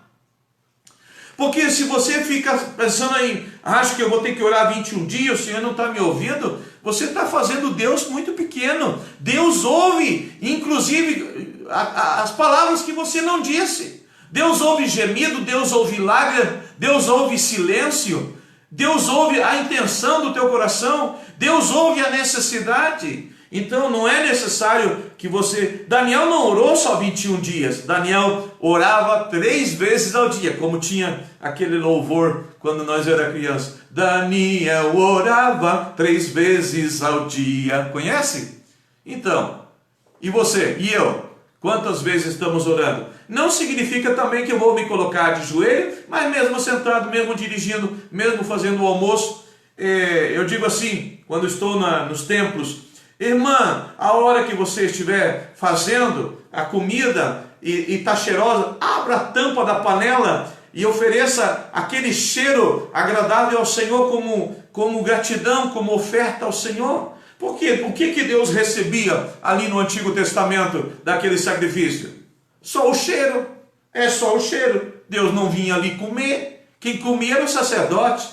Porque se você fica pensando em, acho que eu vou ter que orar 21 dias, o Senhor não está me ouvindo, você está fazendo Deus muito pequeno. Deus ouve, inclusive, as palavras que você não disse. Deus ouve gemido, Deus ouve lágrima, Deus ouve silêncio, Deus ouve a intenção do teu coração, Deus ouve a necessidade. Então não é necessário que você... Daniel não orou só 21 dias. Daniel orava 3 vezes ao dia, como tinha aquele louvor quando nós era criança. Daniel orava 3 vezes ao dia. Conhece? Então, e você? E eu? Quantas vezes estamos orando? Não significa também que eu vou me colocar de joelho, mas mesmo sentado, mesmo dirigindo, mesmo fazendo o almoço, eu digo assim, quando estou nos templos, irmã, a hora que você estiver fazendo a comida e está cheirosa, abra a tampa da panela e ofereça aquele cheiro agradável ao Senhor como gratidão, como oferta ao Senhor. Por quê? O que Deus recebia ali no Antigo Testamento daquele sacrifício? Só o cheiro. É só o cheiro. Deus não vinha ali comer. Quem comia era o sacerdote,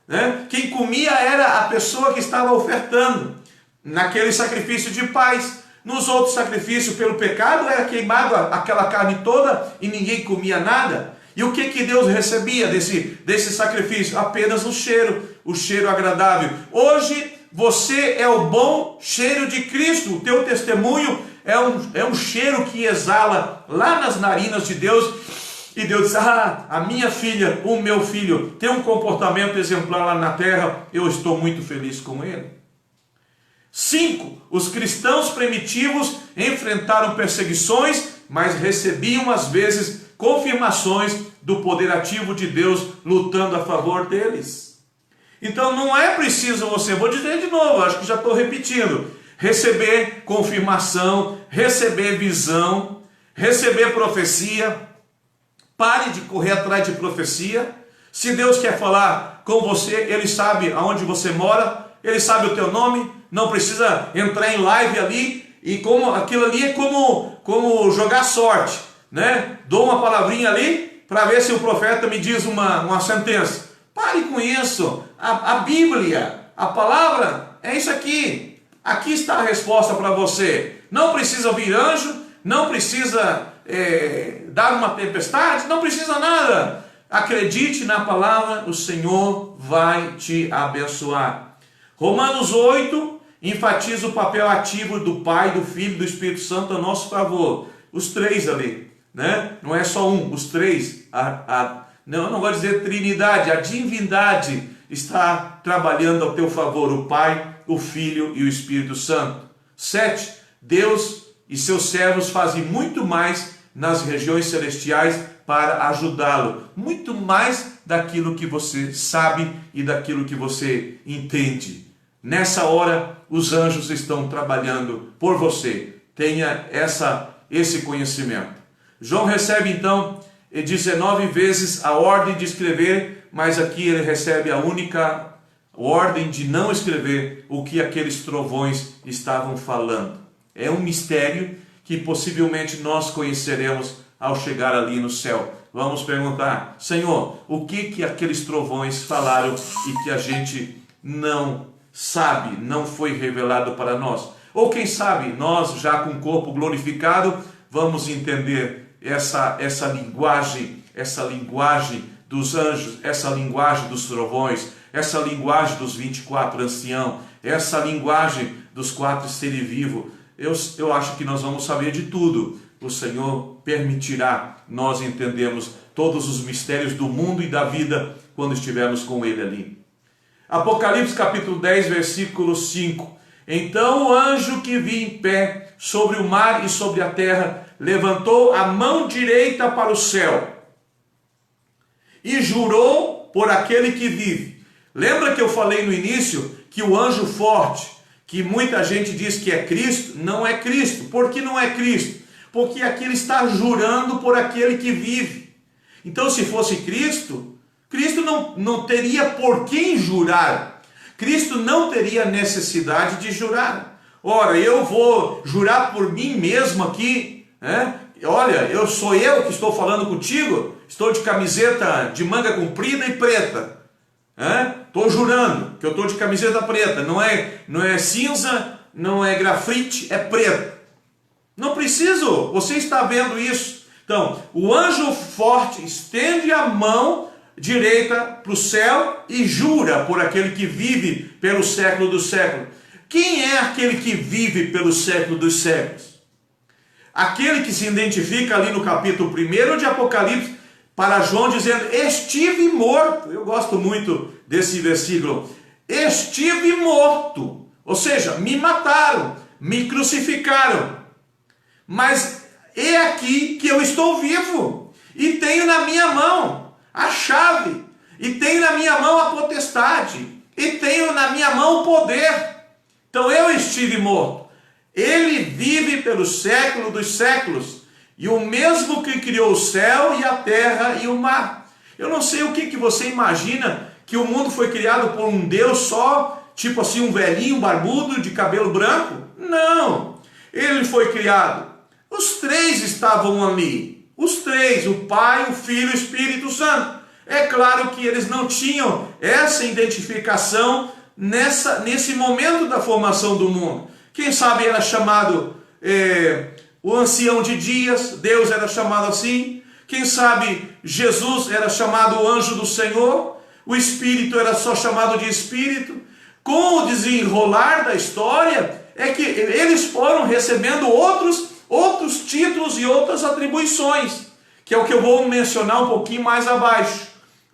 né? Quem comia era a pessoa que estava ofertando. Naquele sacrifício de paz. Nos outros sacrifícios pelo pecado era queimado aquela carne toda e ninguém comia nada. E o que Deus recebia desse sacrifício? Apenas o cheiro agradável. Hoje você é o bom cheiro de Cristo. O teu testemunho é um cheiro que exala lá nas narinas de Deus. E Deus diz, a minha filha, o meu filho tem um comportamento exemplar lá na terra. Eu estou muito feliz com ele. 5. Os cristãos primitivos enfrentaram perseguições, mas recebiam às vezes confirmações do poder ativo de Deus lutando a favor deles. Então não é preciso você, vou dizer de novo, acho que já estou repetindo, receber confirmação, receber visão, receber profecia. Pare de correr atrás de profecia. Se Deus quer falar com você, Ele sabe aonde você mora, Ele sabe o teu nome. Não precisa entrar em live ali, e como aquilo ali é como jogar sorte, né? Dou uma palavrinha ali para ver se o profeta me diz uma sentença. Pare com isso. A Bíblia, a palavra, é isso aqui. Aqui está a resposta para você. Não precisa vir anjo, não precisa dar uma tempestade, não precisa nada. Acredite na palavra, o Senhor vai te abençoar. Romanos 8 enfatiza o papel ativo do Pai, do Filho e do Espírito Santo a nosso favor. Os 3 ali, né? Não é só um, os 3. Não, eu não gosto de dizer Trindade, a divindade está trabalhando ao teu favor, o Pai, o Filho e o Espírito Santo. 7. Deus e seus servos fazem muito mais nas regiões celestiais para ajudá-lo. Muito mais daquilo que você sabe e daquilo que você entende. Nessa hora, os anjos estão trabalhando por você. Tenha esse conhecimento. João recebe então 19 vezes a ordem de escrever, mas aqui ele recebe a única ordem de não escrever o que aqueles trovões estavam falando. É um mistério que possivelmente nós conheceremos ao chegar ali no céu. Vamos perguntar, Senhor, o que aqueles trovões falaram e que a gente não sabe, não foi revelado para nós? Ou quem sabe nós, já com o corpo glorificado, vamos entender essa linguagem dos anjos, essa linguagem dos trovões, essa linguagem dos 24 anciãos, essa linguagem dos 4 seres vivos. Eu acho que nós vamos saber de tudo. O Senhor permitirá nós entendermos todos os mistérios do mundo e da vida quando estivermos com Ele ali. Apocalipse capítulo 10, versículo 5. Então o anjo que vi em pé sobre o mar e sobre a terra levantou a mão direita para o céu e jurou por aquele que vive. Lembra que eu falei no início que o anjo forte, que muita gente diz que é Cristo, não é Cristo. Por que não é Cristo? Porque aqui ele está jurando por aquele que vive. Então, se fosse Cristo, Cristo não teria por quem jurar. Cristo não teria necessidade de jurar. Ora, eu vou jurar por mim mesmo aqui, né? Olha, sou eu que estou falando contigo, estou de camiseta de manga comprida e preta. Estou jurando que eu estou de camiseta preta, não é cinza, não é grafite, é preto. Não preciso, você está vendo isso. Então, o anjo forte estende a mão direita para o céu e jura por aquele que vive pelo século dos séculos. Quem é aquele que vive pelo século dos séculos? Aquele que se identifica ali no capítulo 1 de Apocalipse para João dizendo, estive morto. Eu gosto muito desse versículo. Estive morto. Ou seja, me mataram, me crucificaram. Mas é aqui que eu estou vivo. E tenho na minha mão a chave. E tenho na minha mão a potestade. E tenho na minha mão o poder. Então eu estive morto. Ele vive pelo século dos séculos. E o mesmo que criou o céu e a terra e o mar. Eu não sei o que você imagina que o mundo foi criado por um Deus só, tipo assim, um velhinho barbudo de cabelo branco? Não. Ele foi criado. Os três estavam ali. Os três, o Pai, o Filho e o Espírito Santo. É claro que eles não tinham essa identificação nesse momento da formação do mundo. Quem sabe era chamado o ancião de dias, Deus era chamado assim. Quem sabe Jesus era chamado o anjo do Senhor, o Espírito era só chamado de Espírito. Com o desenrolar da história, é que eles foram recebendo outros títulos e outras atribuições, que é o que eu vou mencionar um pouquinho mais abaixo,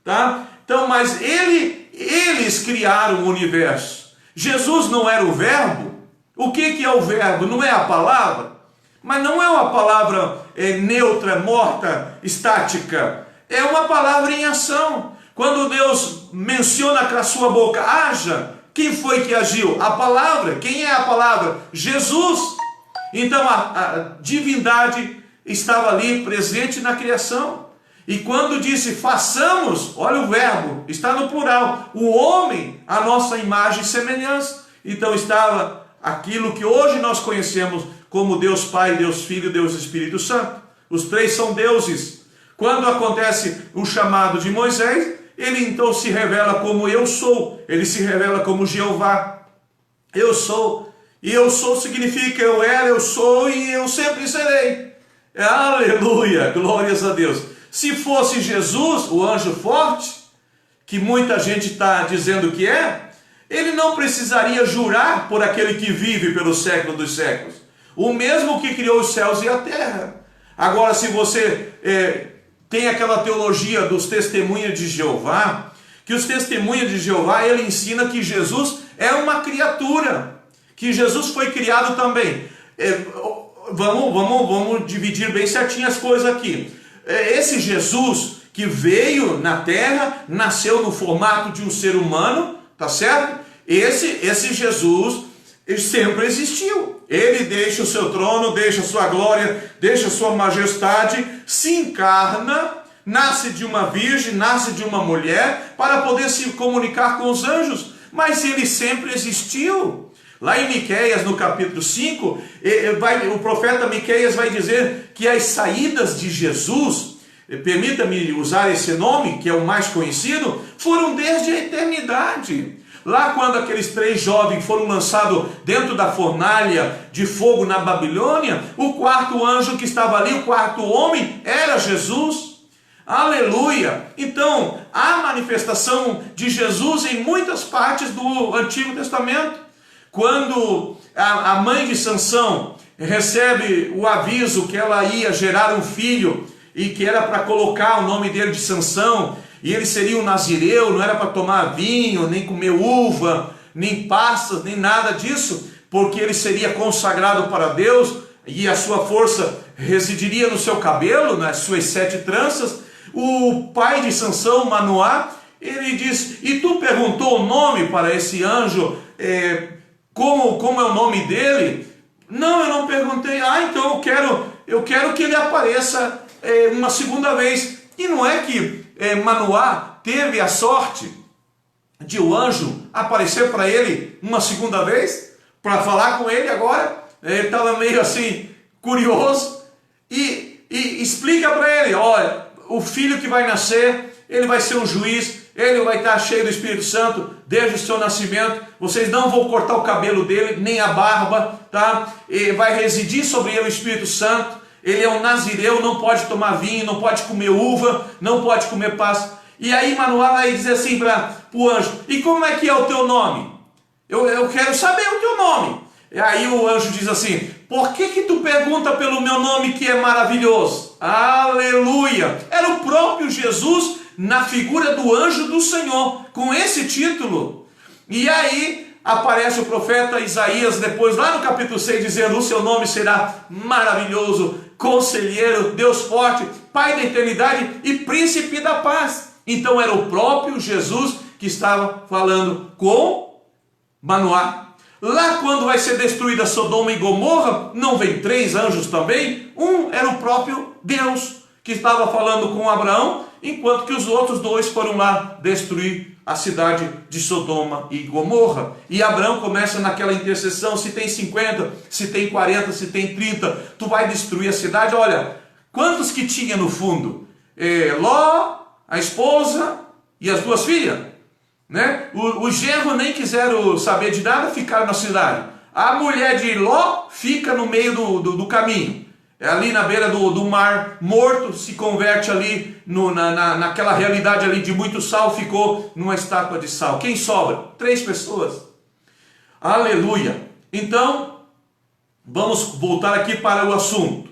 tá? Então, mas eles criaram o universo. Jesus não era o verbo? O que é o verbo? Não é a palavra? Mas não é uma palavra neutra, morta, estática. É uma palavra em ação. Quando Deus menciona com a sua boca, haja, quem foi que agiu? A palavra. Quem é a palavra? Jesus. Então a divindade estava ali presente na criação. E quando disse façamos, olha o verbo, está no plural, o homem, a nossa imagem e semelhança. Então estava aquilo que hoje nós conhecemos como Deus Pai, Deus Filho, Deus Espírito Santo. Os três são deuses. Quando acontece o chamado de Moisés, ele então se revela como eu sou. Ele se revela como Jeová. Eu sou. E eu sou significa eu era, eu sou e eu sempre serei. Aleluia, glórias a Deus. Se fosse Jesus, o anjo forte, que muita gente está dizendo que é, ele não precisaria jurar por aquele que vive pelo século dos séculos. O mesmo que criou os céus e a terra. Agora, se você tem aquela teologia dos testemunhas de Jeová, que os testemunhas de Jeová, ele ensina que Jesus é uma criatura, que Jesus foi criado também. Vamos dividir bem certinho as coisas aqui. Esse Jesus que veio na terra, nasceu no formato de um ser humano, tá certo? Esse Jesus sempre existiu. Ele deixa o seu trono, deixa a sua glória, deixa a sua majestade, se encarna, nasce de uma virgem, nasce de uma mulher, para poder se comunicar com os anjos. Mas ele sempre existiu. Lá em Miqueias, no capítulo 5, o profeta Miqueias vai dizer que as saídas de Jesus, permita-me usar esse nome, que é o mais conhecido, foram desde a eternidade. Lá quando aqueles 3 jovens foram lançados dentro da fornalha de fogo na Babilônia, o quarto anjo que estava ali, o quarto homem, era Jesus. Aleluia! Então, há manifestação de Jesus em muitas partes do Antigo Testamento. Quando a mãe de Sansão recebe o aviso que ela ia gerar um filho e que era para colocar o nome dele de Sansão, e ele seria um nazireu, não era para tomar vinho, nem comer uva, nem passas, nem nada disso, porque ele seria consagrado para Deus e a sua força residiria no seu cabelo, nas suas 7 tranças. O pai de Sansão, Manoá, ele diz: e tu perguntou o nome para esse anjo, como é o nome dele? Não, eu não perguntei. Então eu quero que ele apareça uma segunda vez. E não é que Manoá teve a sorte de o anjo aparecer para ele uma segunda vez, para falar com ele agora? Ele estava meio assim, curioso, e explica para ele: olha, o filho que vai nascer, ele vai ser um juiz, ele vai estar cheio do Espírito Santo desde o seu nascimento, vocês não vão cortar o cabelo dele, nem a barba, tá? E vai residir sobre ele o Espírito Santo, ele é um nazireu, não pode tomar vinho, não pode comer uva, não pode comer passa. E aí Manoá vai dizer assim para o anjo: e como é que é o teu nome? Eu quero saber o teu nome. E aí o anjo diz assim: por que tu pergunta pelo meu nome que é maravilhoso? Aleluia! Era o próprio Jesus na figura do anjo do Senhor, com esse título. E aí aparece o profeta Isaías depois lá no capítulo 6 dizendo: o seu nome será maravilhoso, conselheiro, Deus forte, Pai da eternidade e príncipe da paz. Então era o próprio Jesus que estava falando com Manoá. Lá quando vai ser destruída Sodoma e Gomorra, não vem 3 anjos também? Um era o próprio Deus que estava falando com Abraão, enquanto que os outros 2 foram lá destruir a cidade de Sodoma e Gomorra. E Abraão começa naquela intercessão: se tem 50, se tem 40, se tem 30, tu vai destruir a cidade. Olha, quantos que tinha no fundo? Ló, a esposa e as 2 filhas. Né? Os genros nem quiseram saber de nada, ficaram na cidade. A mulher de Ló fica no meio do caminho, ali na beira do mar morto, se converte ali naquela realidade ali de muito sal, ficou numa estátua de sal. Quem sobra? 3 pessoas. Aleluia! Então, vamos voltar aqui para o assunto.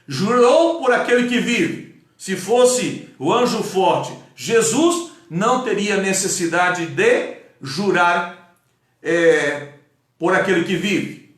Jurou por aquele que vive. Se fosse o anjo forte, Jesus não teria necessidade de jurar por aquele que vive.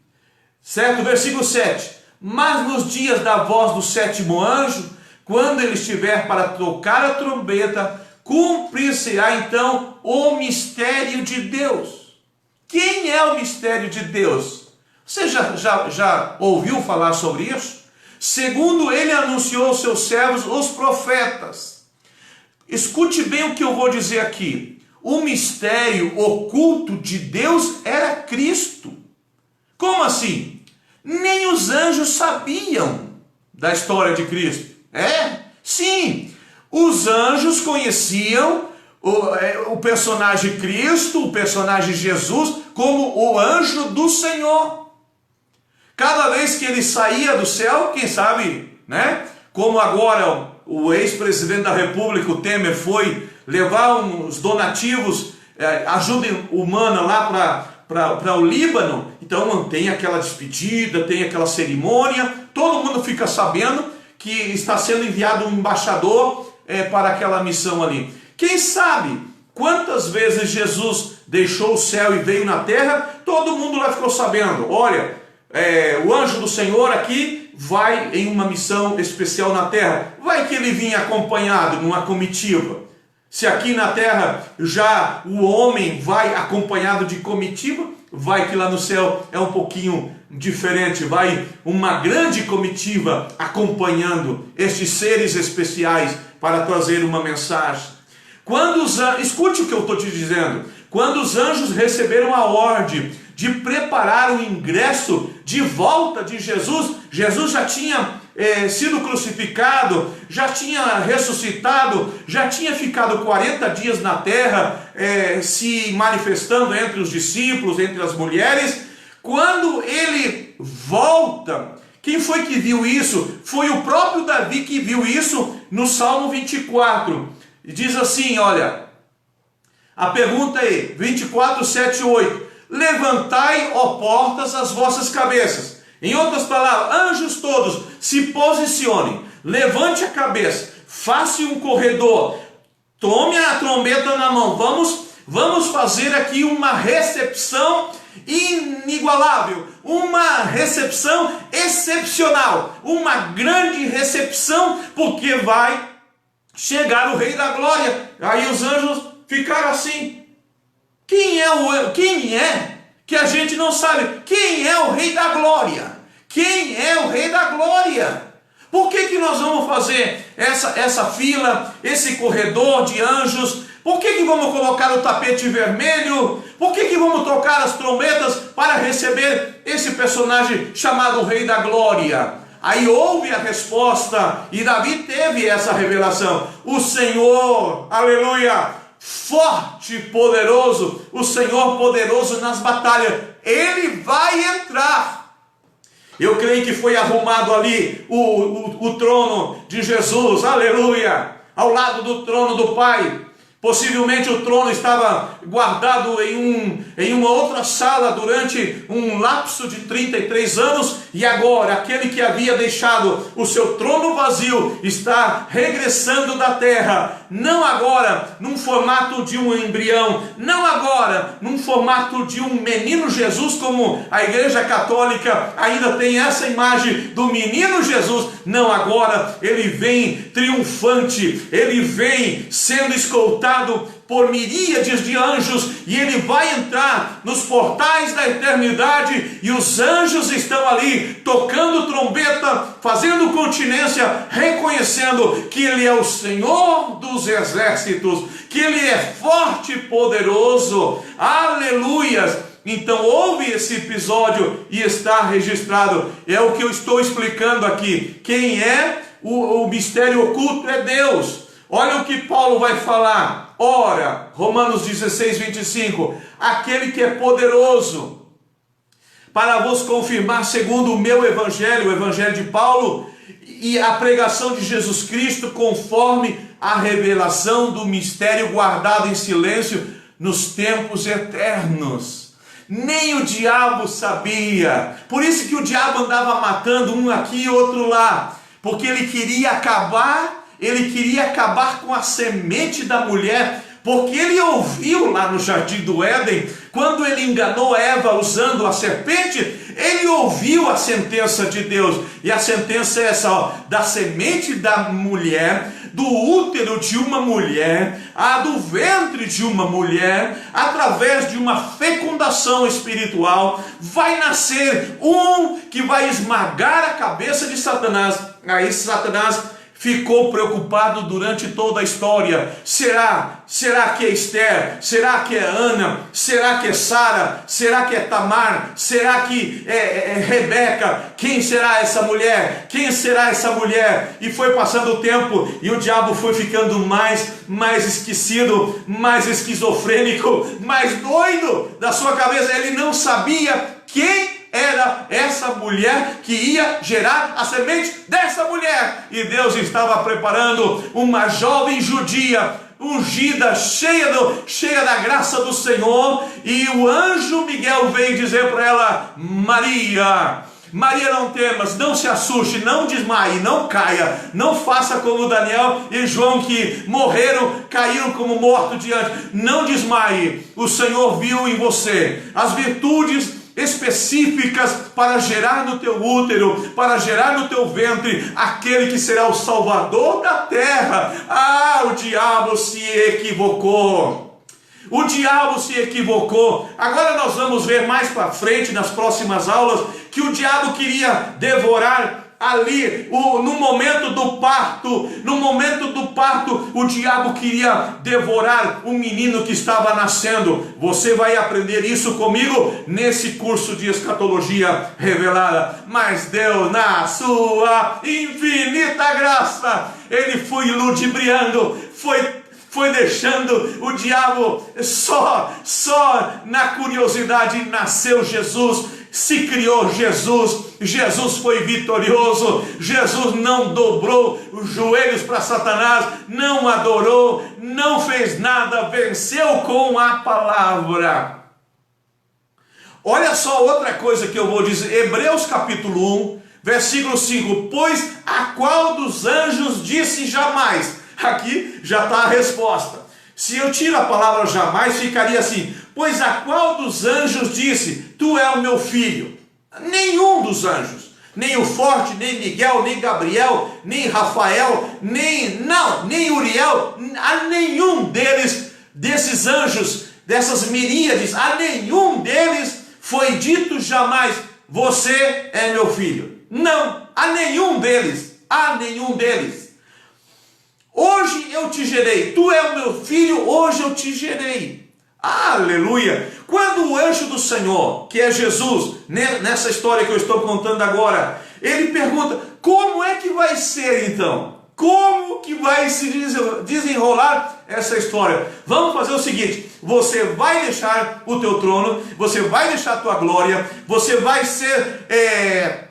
Certo? Versículo 7. Mas nos dias da voz do 7º anjo, quando ele estiver para tocar a trombeta, cumprir-se-á então o mistério de Deus. Quem é o mistério de Deus? Você já ouviu falar sobre isso? Segundo ele anunciou aos seus servos, os profetas. Escute bem o que eu vou dizer aqui. O mistério oculto de Deus era Cristo. Como assim? Nem os anjos sabiam da história de Cristo. Sim, os anjos conheciam o personagem Cristo, o personagem Jesus, como o anjo do Senhor. Cada vez que ele saía do céu, quem sabe, né? Como agora o ex-presidente da República, o Temer, foi levar uns donativos, ajuda humana lá para o Líbano. Então tem aquela despedida, tem aquela cerimônia, todo mundo fica sabendo que está sendo enviado um embaixador para aquela missão ali. Quem sabe quantas vezes Jesus deixou o céu e veio na terra, todo mundo lá ficou sabendo: olha, o anjo do Senhor aqui vai em uma missão especial na terra. Vai que ele vinha acompanhado numa comitiva. Se aqui na terra já o homem vai acompanhado de comitiva, vai que lá no céu é um pouquinho diferente. Vai uma grande comitiva acompanhando estes seres especiais para trazer uma mensagem. Escute o que eu estou te dizendo. Quando os anjos receberam a ordem de preparar o ingresso de volta de Jesus, Jesus já tinha sido crucificado, já tinha ressuscitado, já tinha ficado 40 dias na terra, se manifestando entre os discípulos, entre as mulheres. Quando ele volta, quem foi que viu isso? Foi o próprio Davi que viu isso no Salmo 24. E diz assim, olha, a pergunta é 24, 7 e 8. Levantai, ó portas, as vossas cabeças. Em outras palavras, anjos todos, se posicionem, levante a cabeça, faça um corredor, tome a trombeta na mão, vamos fazer aqui uma recepção inigualável, uma recepção excepcional, uma grande recepção, porque vai chegar o Rei da Glória. Aí os anjos ficaram assim, quem é que a gente não sabe? Quem é o Rei da Glória? Quem é o Rei da Glória? Por que nós vamos fazer essa fila, esse corredor de anjos? Por que vamos colocar o tapete vermelho? Por que vamos tocar as trombetas para receber esse personagem chamado Rei da Glória? Aí houve a resposta e Davi teve essa revelação. O Senhor, aleluia, forte e poderoso, o Senhor poderoso nas batalhas, Ele vai entrar. Eu creio que foi arrumado ali o trono de Jesus, aleluia, ao lado do trono do Pai. Possivelmente o trono estava guardado em uma outra sala durante um lapso de 33 anos, e agora aquele que havia deixado o seu trono vazio está regressando da terra, não agora num formato de um embrião, não agora num formato de um menino Jesus, como a Igreja Católica ainda tem essa imagem do menino Jesus. Não, agora ele vem triunfante, ele vem sendo escoltado por miríades de anjos, e ele vai entrar nos portais da eternidade, e os anjos estão ali tocando trombeta, fazendo continência, reconhecendo que ele é o Senhor dos exércitos, que ele é forte e poderoso, aleluias. Então houve esse episódio e está registrado, é o que eu estou explicando aqui. Quem é o mistério oculto? É Deus. Olha o que Paulo vai falar. Ora, Romanos 16, 25, aquele que é poderoso para vos confirmar segundo o meu evangelho, o evangelho de Paulo, e a pregação de Jesus Cristo, conforme a revelação do mistério guardado em silêncio nos tempos eternos. Nem o diabo sabia. Por isso que o diabo andava matando um aqui e outro lá, porque ele queria acabar com a semente da mulher, porque ele ouviu lá no jardim do Éden, quando ele enganou Eva usando a serpente, ele ouviu a sentença de Deus, e a sentença é essa, ó, da semente da mulher, do útero de uma mulher, do ventre de uma mulher, através de uma fecundação espiritual, vai nascer um que vai esmagar a cabeça de Satanás. Aí Satanás ficou preocupado durante toda a história. Será que é Esther? Será que é Ana? Será que é Sara? Será que é Tamar? Será que é Rebeca? Quem será essa mulher? Quem será essa mulher? E foi passando o tempo, e o diabo foi ficando mais esquecido, mais esquizofrênico, mais doido da sua cabeça. Ele não sabia quem era essa mulher que ia gerar a semente dessa mulher. E Deus estava preparando uma jovem judia, ungida, cheia da graça do Senhor. E o anjo Miguel veio dizer para ela: Maria, não temas, não se assuste, não desmaie, não caia, não faça como Daniel e João, que caíram como mortos diante. Não desmaie, o Senhor viu em você as virtudes específicas para gerar no teu útero, para gerar no teu ventre aquele que será o Salvador da terra. O diabo se equivocou. O diabo se equivocou. Agora nós vamos ver mais para frente, nas próximas aulas, que o diabo queria devorar ali, no momento do parto, o diabo queria devorar o menino que estava nascendo. Você vai aprender isso comigo nesse curso de escatologia revelada. Mas Deus, na sua infinita graça, ele foi ludibriando, foi deixando o diabo só na curiosidade. Nasceu Jesus, se criou Jesus, Jesus foi vitorioso, Jesus não dobrou os joelhos para Satanás, não adorou, não fez nada, venceu com a palavra. Olha só outra coisa que eu vou dizer, Hebreus capítulo 1, versículo 5, pois a qual dos anjos disse jamais? Aqui já está a resposta. Se eu tiro a palavra jamais, ficaria assim, pois a qual dos anjos disse, tu és o meu filho? Nenhum dos anjos, nem o forte, nem Miguel, nem Gabriel, nem Rafael, nem Uriel, a nenhum deles, desses anjos, dessas miríades, a nenhum deles foi dito jamais, você é meu filho. Não, a nenhum deles. Hoje eu te gerei, tu és o meu filho, hoje eu te gerei. Aleluia! Quando o anjo do Senhor, que é Jesus, nessa história que eu estou contando agora, ele pergunta, como é que vai ser então? Como que vai se desenrolar essa história? Vamos fazer o seguinte, você vai deixar o teu trono, você vai deixar a tua glória, você vai ser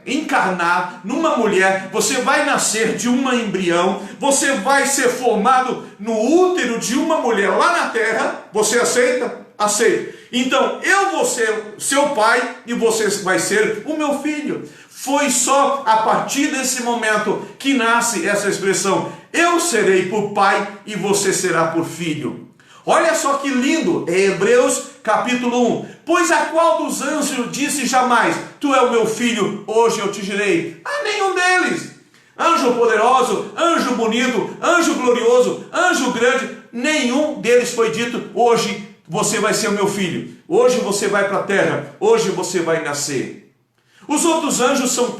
encarnar numa mulher, você vai nascer de um embrião, você vai ser formado no útero de uma mulher lá na terra. Você aceita? Aceita. Então eu vou ser seu pai e você vai ser o meu filho. Foi só a partir desse momento que nasce essa expressão, eu serei por pai e você será por filho. Olha só que lindo, é Hebreus capítulo 1, pois a qual dos anjos disse jamais, tu és o meu filho, hoje eu te gerei? A nenhum deles. Anjo poderoso, anjo bonito, anjo glorioso, anjo grande, nenhum deles foi dito, hoje você vai ser o meu filho, hoje você vai para a terra, hoje você vai nascer. Os outros anjos são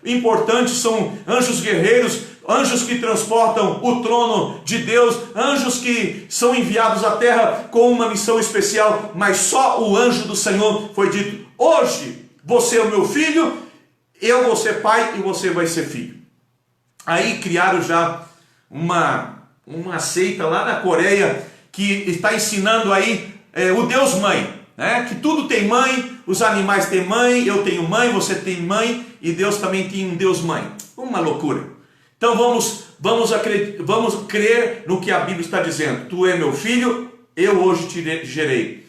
importantes, são anjos guerreiros, anjos que transportam o trono de Deus, anjos que são enviados à terra com uma missão especial, mas só o anjo do Senhor foi dito, hoje você é o meu filho, eu vou ser pai e você vai ser filho. Aí criaram já uma seita lá na Coreia, que está ensinando aí o Deus mãe. Que tudo tem mãe, os animais têm mãe, eu tenho mãe, você tem mãe, e Deus também tem um Deus mãe. Uma loucura. Então vamos crer no que a Bíblia está dizendo. Tu és meu filho, eu hoje te gerei.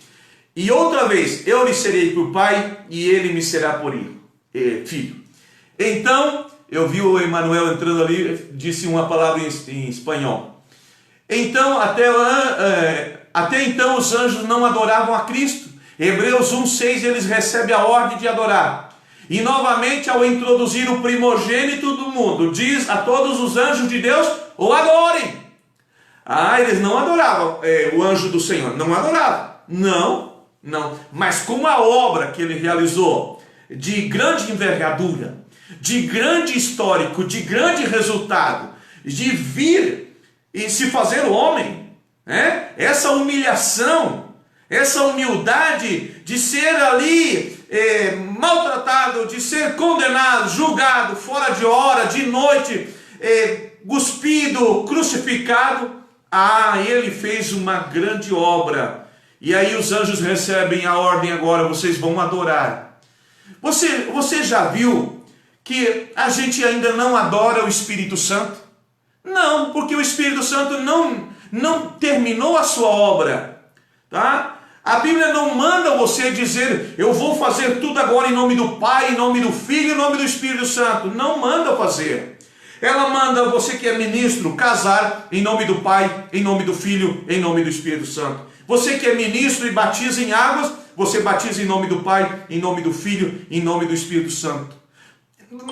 E outra vez, eu lhe serei por pai, e ele me será por filho. Então, eu vi o Emanuel entrando ali, disse uma palavra em espanhol. Então, até então os anjos não adoravam a Cristo. Hebreus 1,6, eles recebem a ordem de adorar. E novamente, ao introduzir o primogênito do mundo, diz a todos os anjos de Deus, o adorem. Eles não adoravam o anjo do Senhor, não adoravam. Não. Mas com a obra que ele realizou, de grande envergadura, de grande histórico, de grande resultado, de vir e se fazer homem, essa humilhação, essa humildade de ser ali maltratado, de ser condenado, julgado, fora de hora, de noite, cuspido, crucificado. Ele fez uma grande obra. E aí os anjos recebem a ordem agora, vocês vão adorar. Você já viu que a gente ainda não adora o Espírito Santo? Não, porque o Espírito Santo não terminou a sua obra, tá? A Bíblia não manda você dizer, eu vou fazer tudo agora em nome do Pai, em nome do Filho, em nome do Espírito Santo. Não manda fazer. Ela manda você que é ministro casar em nome do Pai, em nome do Filho, em nome do Espírito Santo. Você que é ministro e batiza em águas, você batiza em nome do Pai, em nome do Filho, em nome do Espírito Santo.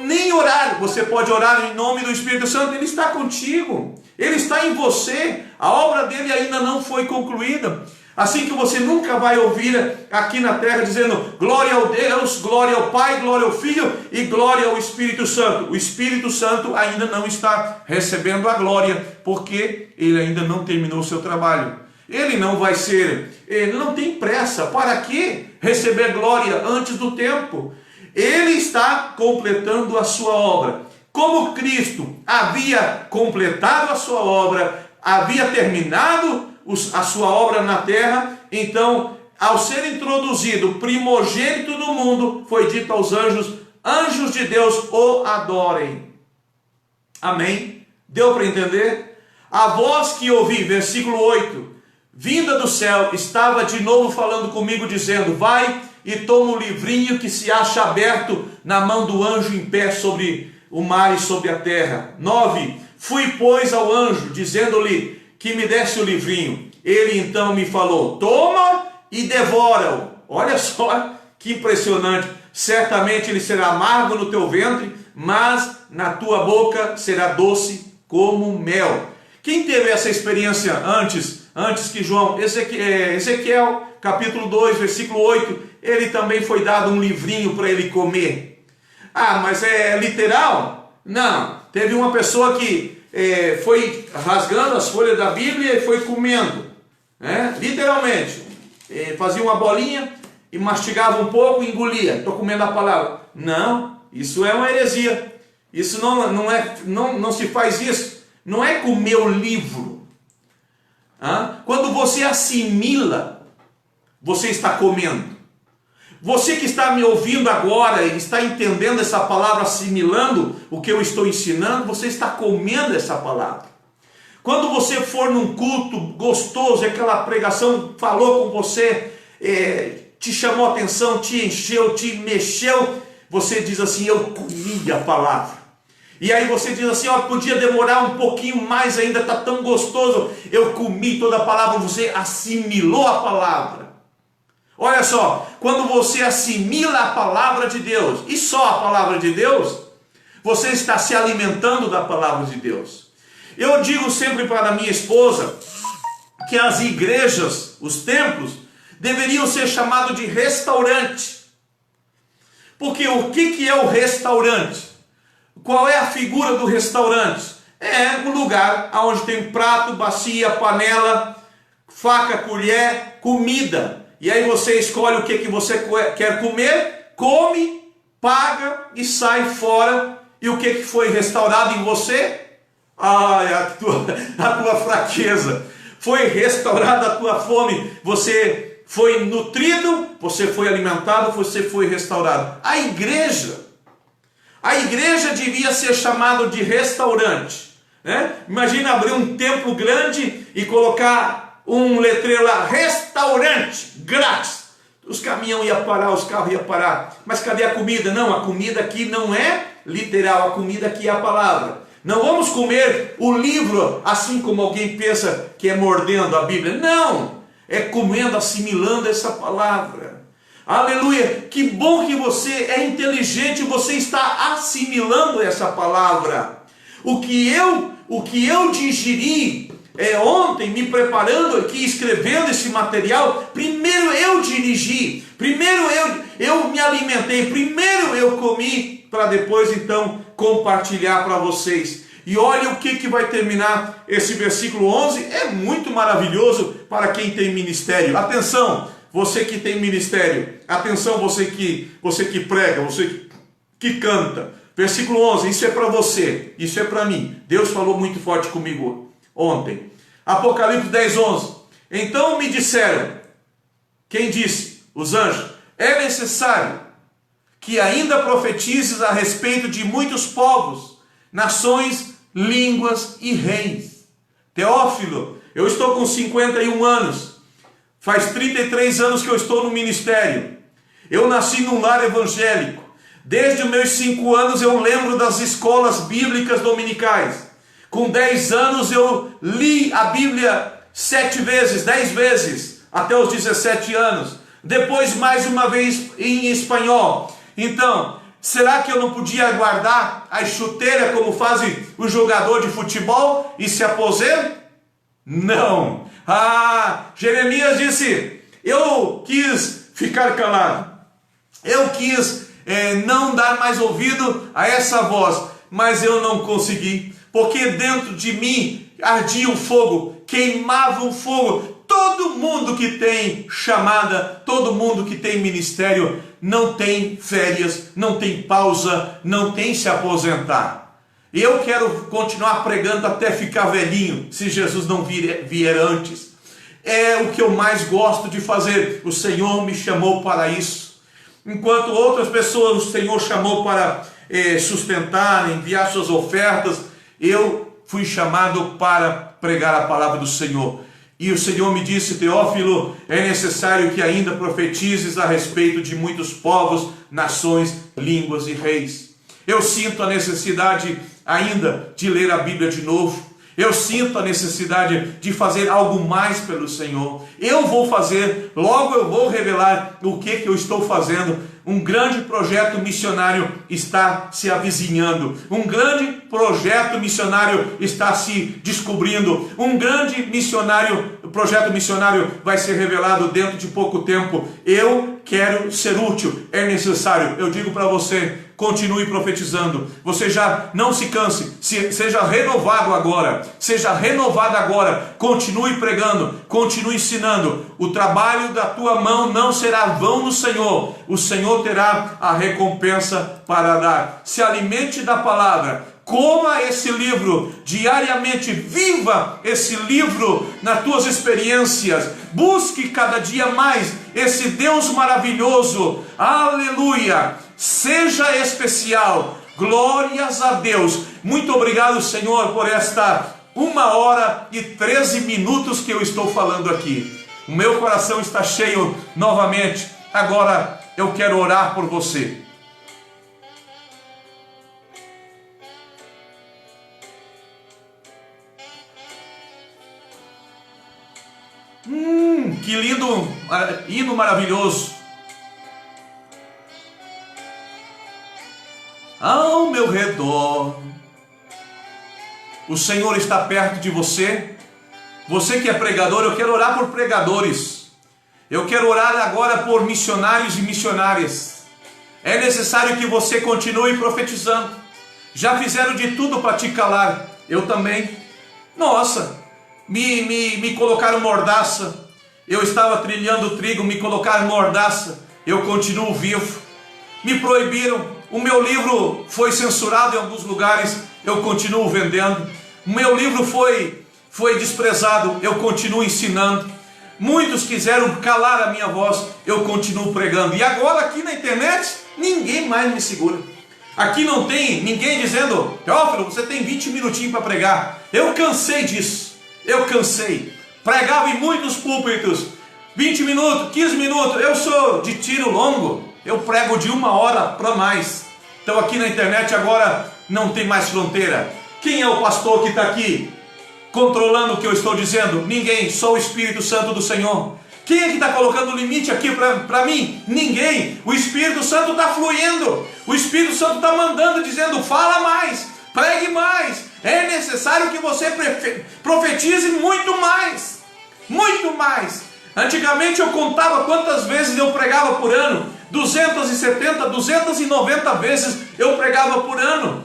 Nem orar, você pode orar em nome do Espírito Santo, ele está contigo, ele está em você, a obra dele ainda não foi concluída. Assim que você nunca vai ouvir aqui na terra dizendo glória ao Deus, glória ao Pai, glória ao Filho e glória ao Espírito Santo. O Espírito Santo ainda não está recebendo a glória, porque ele ainda não terminou o seu trabalho. Ele não tem pressa. Para que receber glória antes do tempo? Ele está completando a sua obra. Como Cristo havia completado a sua obra, havia terminado a sua obra na terra, então, ao ser introduzido primogênito do mundo, foi dito aos anjos: anjos de Deus o adorem. Amém? Deu para entender? A voz que ouvi, versículo 8, vinda do céu, estava de novo falando comigo, dizendo: vai e toma o livrinho que se acha aberto na mão do anjo em pé sobre o mar e sobre a terra. 9, fui, pois, ao anjo, dizendo-lhe que me desse o livrinho. Ele então me falou: toma e devora-o. Olha só que impressionante. Certamente ele será amargo no teu ventre, mas na tua boca será doce como mel. Quem teve essa experiência antes que João? Ezequiel, capítulo 2, versículo 8, ele também foi dado um livrinho para ele comer. Ah, mas é literal? Não. Teve uma pessoa que foi rasgando as folhas da Bíblia e foi comendo, literalmente, fazia uma bolinha e mastigava um pouco e engolia. Estou comendo a palavra. Não, isso é uma heresia. Isso não se faz isso. Não é comer o livro. Quando você assimila, você está comendo. Você que está me ouvindo agora e está entendendo essa palavra, assimilando o que eu estou ensinando, você está comendo essa palavra. Quando você for num culto gostoso, aquela pregação falou com você, te chamou a atenção, te encheu, te mexeu, você diz assim: eu comi a palavra. E aí você diz assim: podia demorar um pouquinho mais ainda, está tão gostoso, eu comi toda a palavra. Você assimilou a palavra. Olha só, quando você assimila a palavra de Deus, e só a palavra de Deus, você está se alimentando da palavra de Deus. Eu digo sempre para minha esposa que as igrejas, os templos, deveriam ser chamados de restaurante. Porque o que é o restaurante? Qual é a figura do restaurante? É um lugar onde tem prato, bacia, panela, faca, colher, comida. E aí você escolhe o que você quer comer, come, paga e sai fora. E o que foi restaurado em você? A tua fraqueza. Foi restaurada a tua fome. Você foi nutrido, você foi alimentado, você foi restaurado. A igreja devia ser chamada de restaurante. Imagina abrir um templo grande e colocar um letreiro lá: restaurante grátis. Os caminhões iam parar, os carros iam parar. Mas cadê a comida? Não, a comida aqui não é literal, a comida aqui é a palavra. Não vamos comer o livro assim como alguém pensa que é mordendo a Bíblia. Não, é comendo, assimilando essa palavra. Aleluia, que bom que você é inteligente, você está assimilando essa palavra. O que eu digeri ontem, me preparando aqui, escrevendo esse material, primeiro eu dirigi, primeiro eu me alimentei, primeiro eu comi, para depois então compartilhar para vocês. E olha o que vai terminar esse versículo 11, é muito maravilhoso para quem tem ministério. Atenção, você que tem ministério, atenção, você que prega, você que canta. Versículo 11, isso é para você, isso é para mim. Deus falou muito forte comigo ontem. Apocalipse 10, 11. Então me disseram, quem disse? Os anjos: é necessário que ainda profetizes a respeito de muitos povos, nações, línguas e reis. Teófilo, eu estou com 51 anos. Faz 33 anos que eu estou no ministério. Eu nasci num lar evangélico. Desde os meus 5 anos eu lembro das escolas bíblicas dominicais. Com 10 anos eu li a Bíblia 7 vezes, 10 vezes, até os 17 anos. Depois mais uma vez em espanhol. Então, será que eu não podia guardar as chuteiras como fazem o jogador de futebol e se aposenta? Não. Jeremias disse: eu quis ficar calado, eu quis não dar mais ouvido a essa voz, mas eu não consegui, porque dentro de mim ardia um fogo, queimava um fogo. Todo mundo que tem chamada, todo mundo que tem ministério, não tem férias, não tem pausa, não tem se aposentar. Eu quero continuar pregando até ficar velhinho, se Jesus não vier antes. É o que eu mais gosto de fazer. O Senhor me chamou para isso. Enquanto outras pessoas o Senhor chamou para sustentar, enviar suas ofertas, eu fui chamado para pregar a palavra do Senhor. E o Senhor me disse: Teófilo, é necessário que ainda profetizes a respeito de muitos povos, nações, línguas e reis. Eu sinto a necessidade ainda de ler a Bíblia de novo. Eu sinto a necessidade de fazer algo mais pelo Senhor. Eu vou fazer, logo eu vou revelar o que eu estou fazendo. Um grande projeto missionário está se avizinhando. Um grande projeto missionário está se descobrindo. Um grande projeto missionário vai ser revelado dentro de pouco tempo. Eu quero ser útil, é necessário. Eu digo para você: continue profetizando. Você já não se canse, seja renovado agora. Seja renovado agora. Continue pregando, continue ensinando. O trabalho da tua mão não será vão no Senhor. O Senhor terá a recompensa para dar. Se alimente da palavra. Coma esse livro diariamente, viva esse livro nas tuas experiências, busque cada dia mais esse Deus maravilhoso, aleluia, seja especial, glórias a Deus. Muito obrigado, Senhor, por esta 1h13 que eu estou falando aqui. O meu coração está cheio novamente. Agora eu quero orar por você. Que lindo hino maravilhoso. Ao meu redor, o Senhor está perto de você. Você que é pregador, eu quero orar por pregadores. Eu quero orar agora por missionários e missionárias. É necessário que você continue profetizando. Já fizeram de tudo para te calar. Eu também. Nossa, me colocaram mordaça. Eu estava trilhando trigo, me colocaram mordaça. Eu continuo vivo. Me proibiram. O meu livro foi censurado em alguns lugares. Eu continuo vendendo. O meu livro foi desprezado. Eu continuo ensinando. Muitos quiseram calar a minha voz. Eu continuo pregando. E agora aqui na internet, ninguém mais me segura. Aqui não tem ninguém dizendo: Teófilo, você tem 20 minutinhos para pregar. Eu cansei disso. Eu cansei. Pregava em muitos púlpitos, 20 minutos, 15 minutos. Eu sou de tiro longo. Eu prego de 1 hora para mais. Então aqui na internet agora não tem mais fronteira. Quem é o pastor que está aqui controlando o que eu estou dizendo? Ninguém, só o Espírito Santo do Senhor. Quem é que está colocando limite aqui para mim? Ninguém. O Espírito Santo está fluindo. O Espírito Santo está mandando, dizendo: fala mais, pregue mais. É necessário que você profetize muito mais. Muito mais. Antigamente eu contava quantas vezes eu pregava por ano. 270, 290 vezes eu pregava por ano.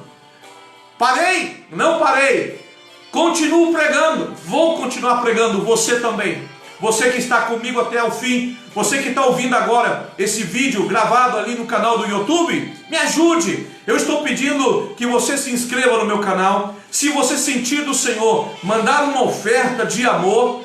Parei? Não parei. Continuo pregando. Vou continuar pregando. Você também. Você que está comigo até o fim, você que está ouvindo agora esse vídeo gravado ali no canal do YouTube, me ajude. Eu estou pedindo que você se inscreva no meu canal. Se você sentir do Senhor mandar uma oferta de amor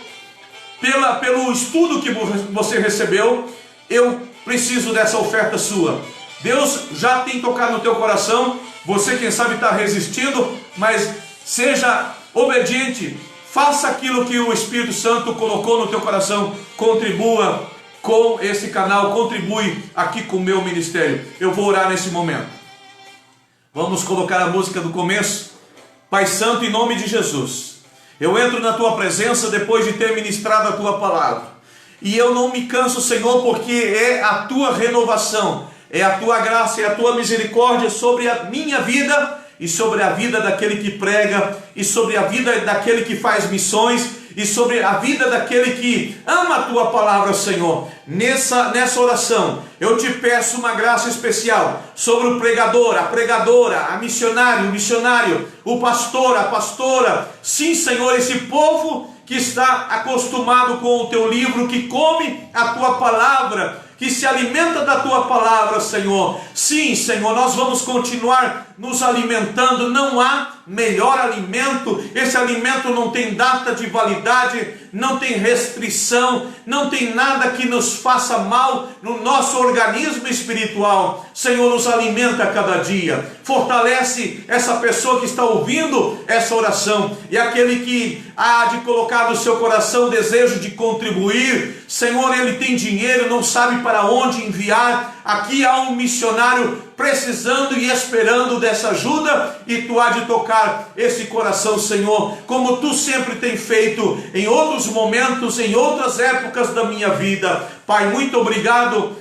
pelo estudo que você recebeu, eu preciso dessa oferta sua. Deus já tem tocado no teu coração. Você, quem sabe, está resistindo, mas seja obediente. Faça aquilo que o Espírito Santo colocou no teu coração. Contribua com esse canal. Contribui aqui com o meu ministério. Eu vou orar nesse momento. Vamos colocar a música do começo. Pai Santo, em nome de Jesus, eu entro na tua presença depois de ter ministrado a tua palavra. E eu não me canso, Senhor, porque é a tua renovação, é a tua graça, é a tua misericórdia sobre a minha vida e sobre a vida daquele que prega, e sobre a vida daquele que faz missões, e sobre a vida daquele que ama a tua palavra, Senhor. Nessa oração, eu te peço uma graça especial sobre o pregador, a pregadora, a missionário, o missionário, o pastor, a pastora. Sim, Senhor, esse povo que está acostumado com o teu livro, que come a tua palavra, que se alimenta da tua palavra, Senhor. Sim, Senhor, nós vamos continuar nos alimentando. Não há melhor alimento. Esse alimento não tem data de validade, não tem restrição, não tem nada que nos faça mal no nosso organismo espiritual. Senhor, nos alimenta a cada dia. Fortalece essa pessoa que está ouvindo essa oração, e aquele que há de colocar no seu coração o desejo de contribuir. Senhor, ele tem dinheiro, não sabe para onde enviar. Aqui há um missionário precisando e esperando dessa ajuda, e tu há de tocar esse coração, Senhor, como tu sempre tem feito em outros momentos, em outras épocas da minha vida. Pai, muito obrigado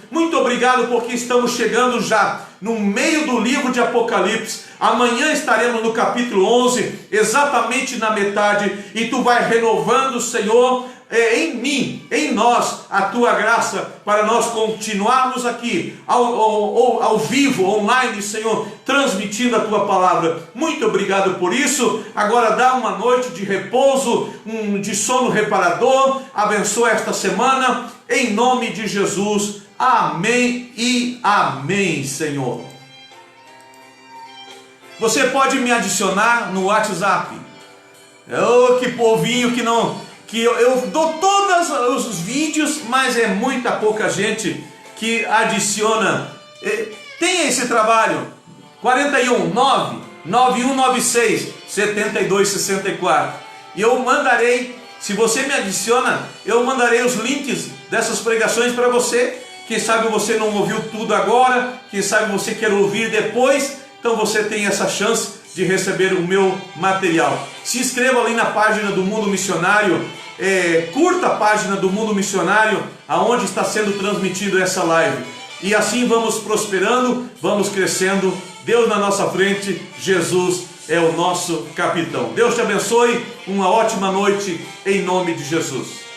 porque estamos chegando já no meio do livro de Apocalipse. Amanhã estaremos no capítulo 11, exatamente na metade, e tu vai renovando, Senhor, em mim, em nós, a tua graça, para nós continuarmos aqui, ao vivo, online, Senhor, transmitindo a tua palavra. Muito obrigado por isso. Agora dá uma noite de repouso, de sono reparador. Abençoa esta semana, em nome de Jesus. Amém e amém, Senhor. Você pode me adicionar no WhatsApp. Que povinho que não... que eu dou todos os vídeos, mas é muita pouca gente que adiciona. Tem esse trabalho, 41 99196 7264. E eu mandarei, se você me adiciona, eu mandarei os links dessas pregações para você. Quem sabe você não ouviu tudo agora, quem sabe você quer ouvir depois, então você tem essa chance de receber o meu material. Se inscreva ali na página do Mundo Missionário, curta a página do Mundo Missionário, aonde está sendo transmitido essa live. E assim vamos prosperando, vamos crescendo. Deus na nossa frente, Jesus é o nosso capitão. Deus te abençoe, uma ótima noite em nome de Jesus.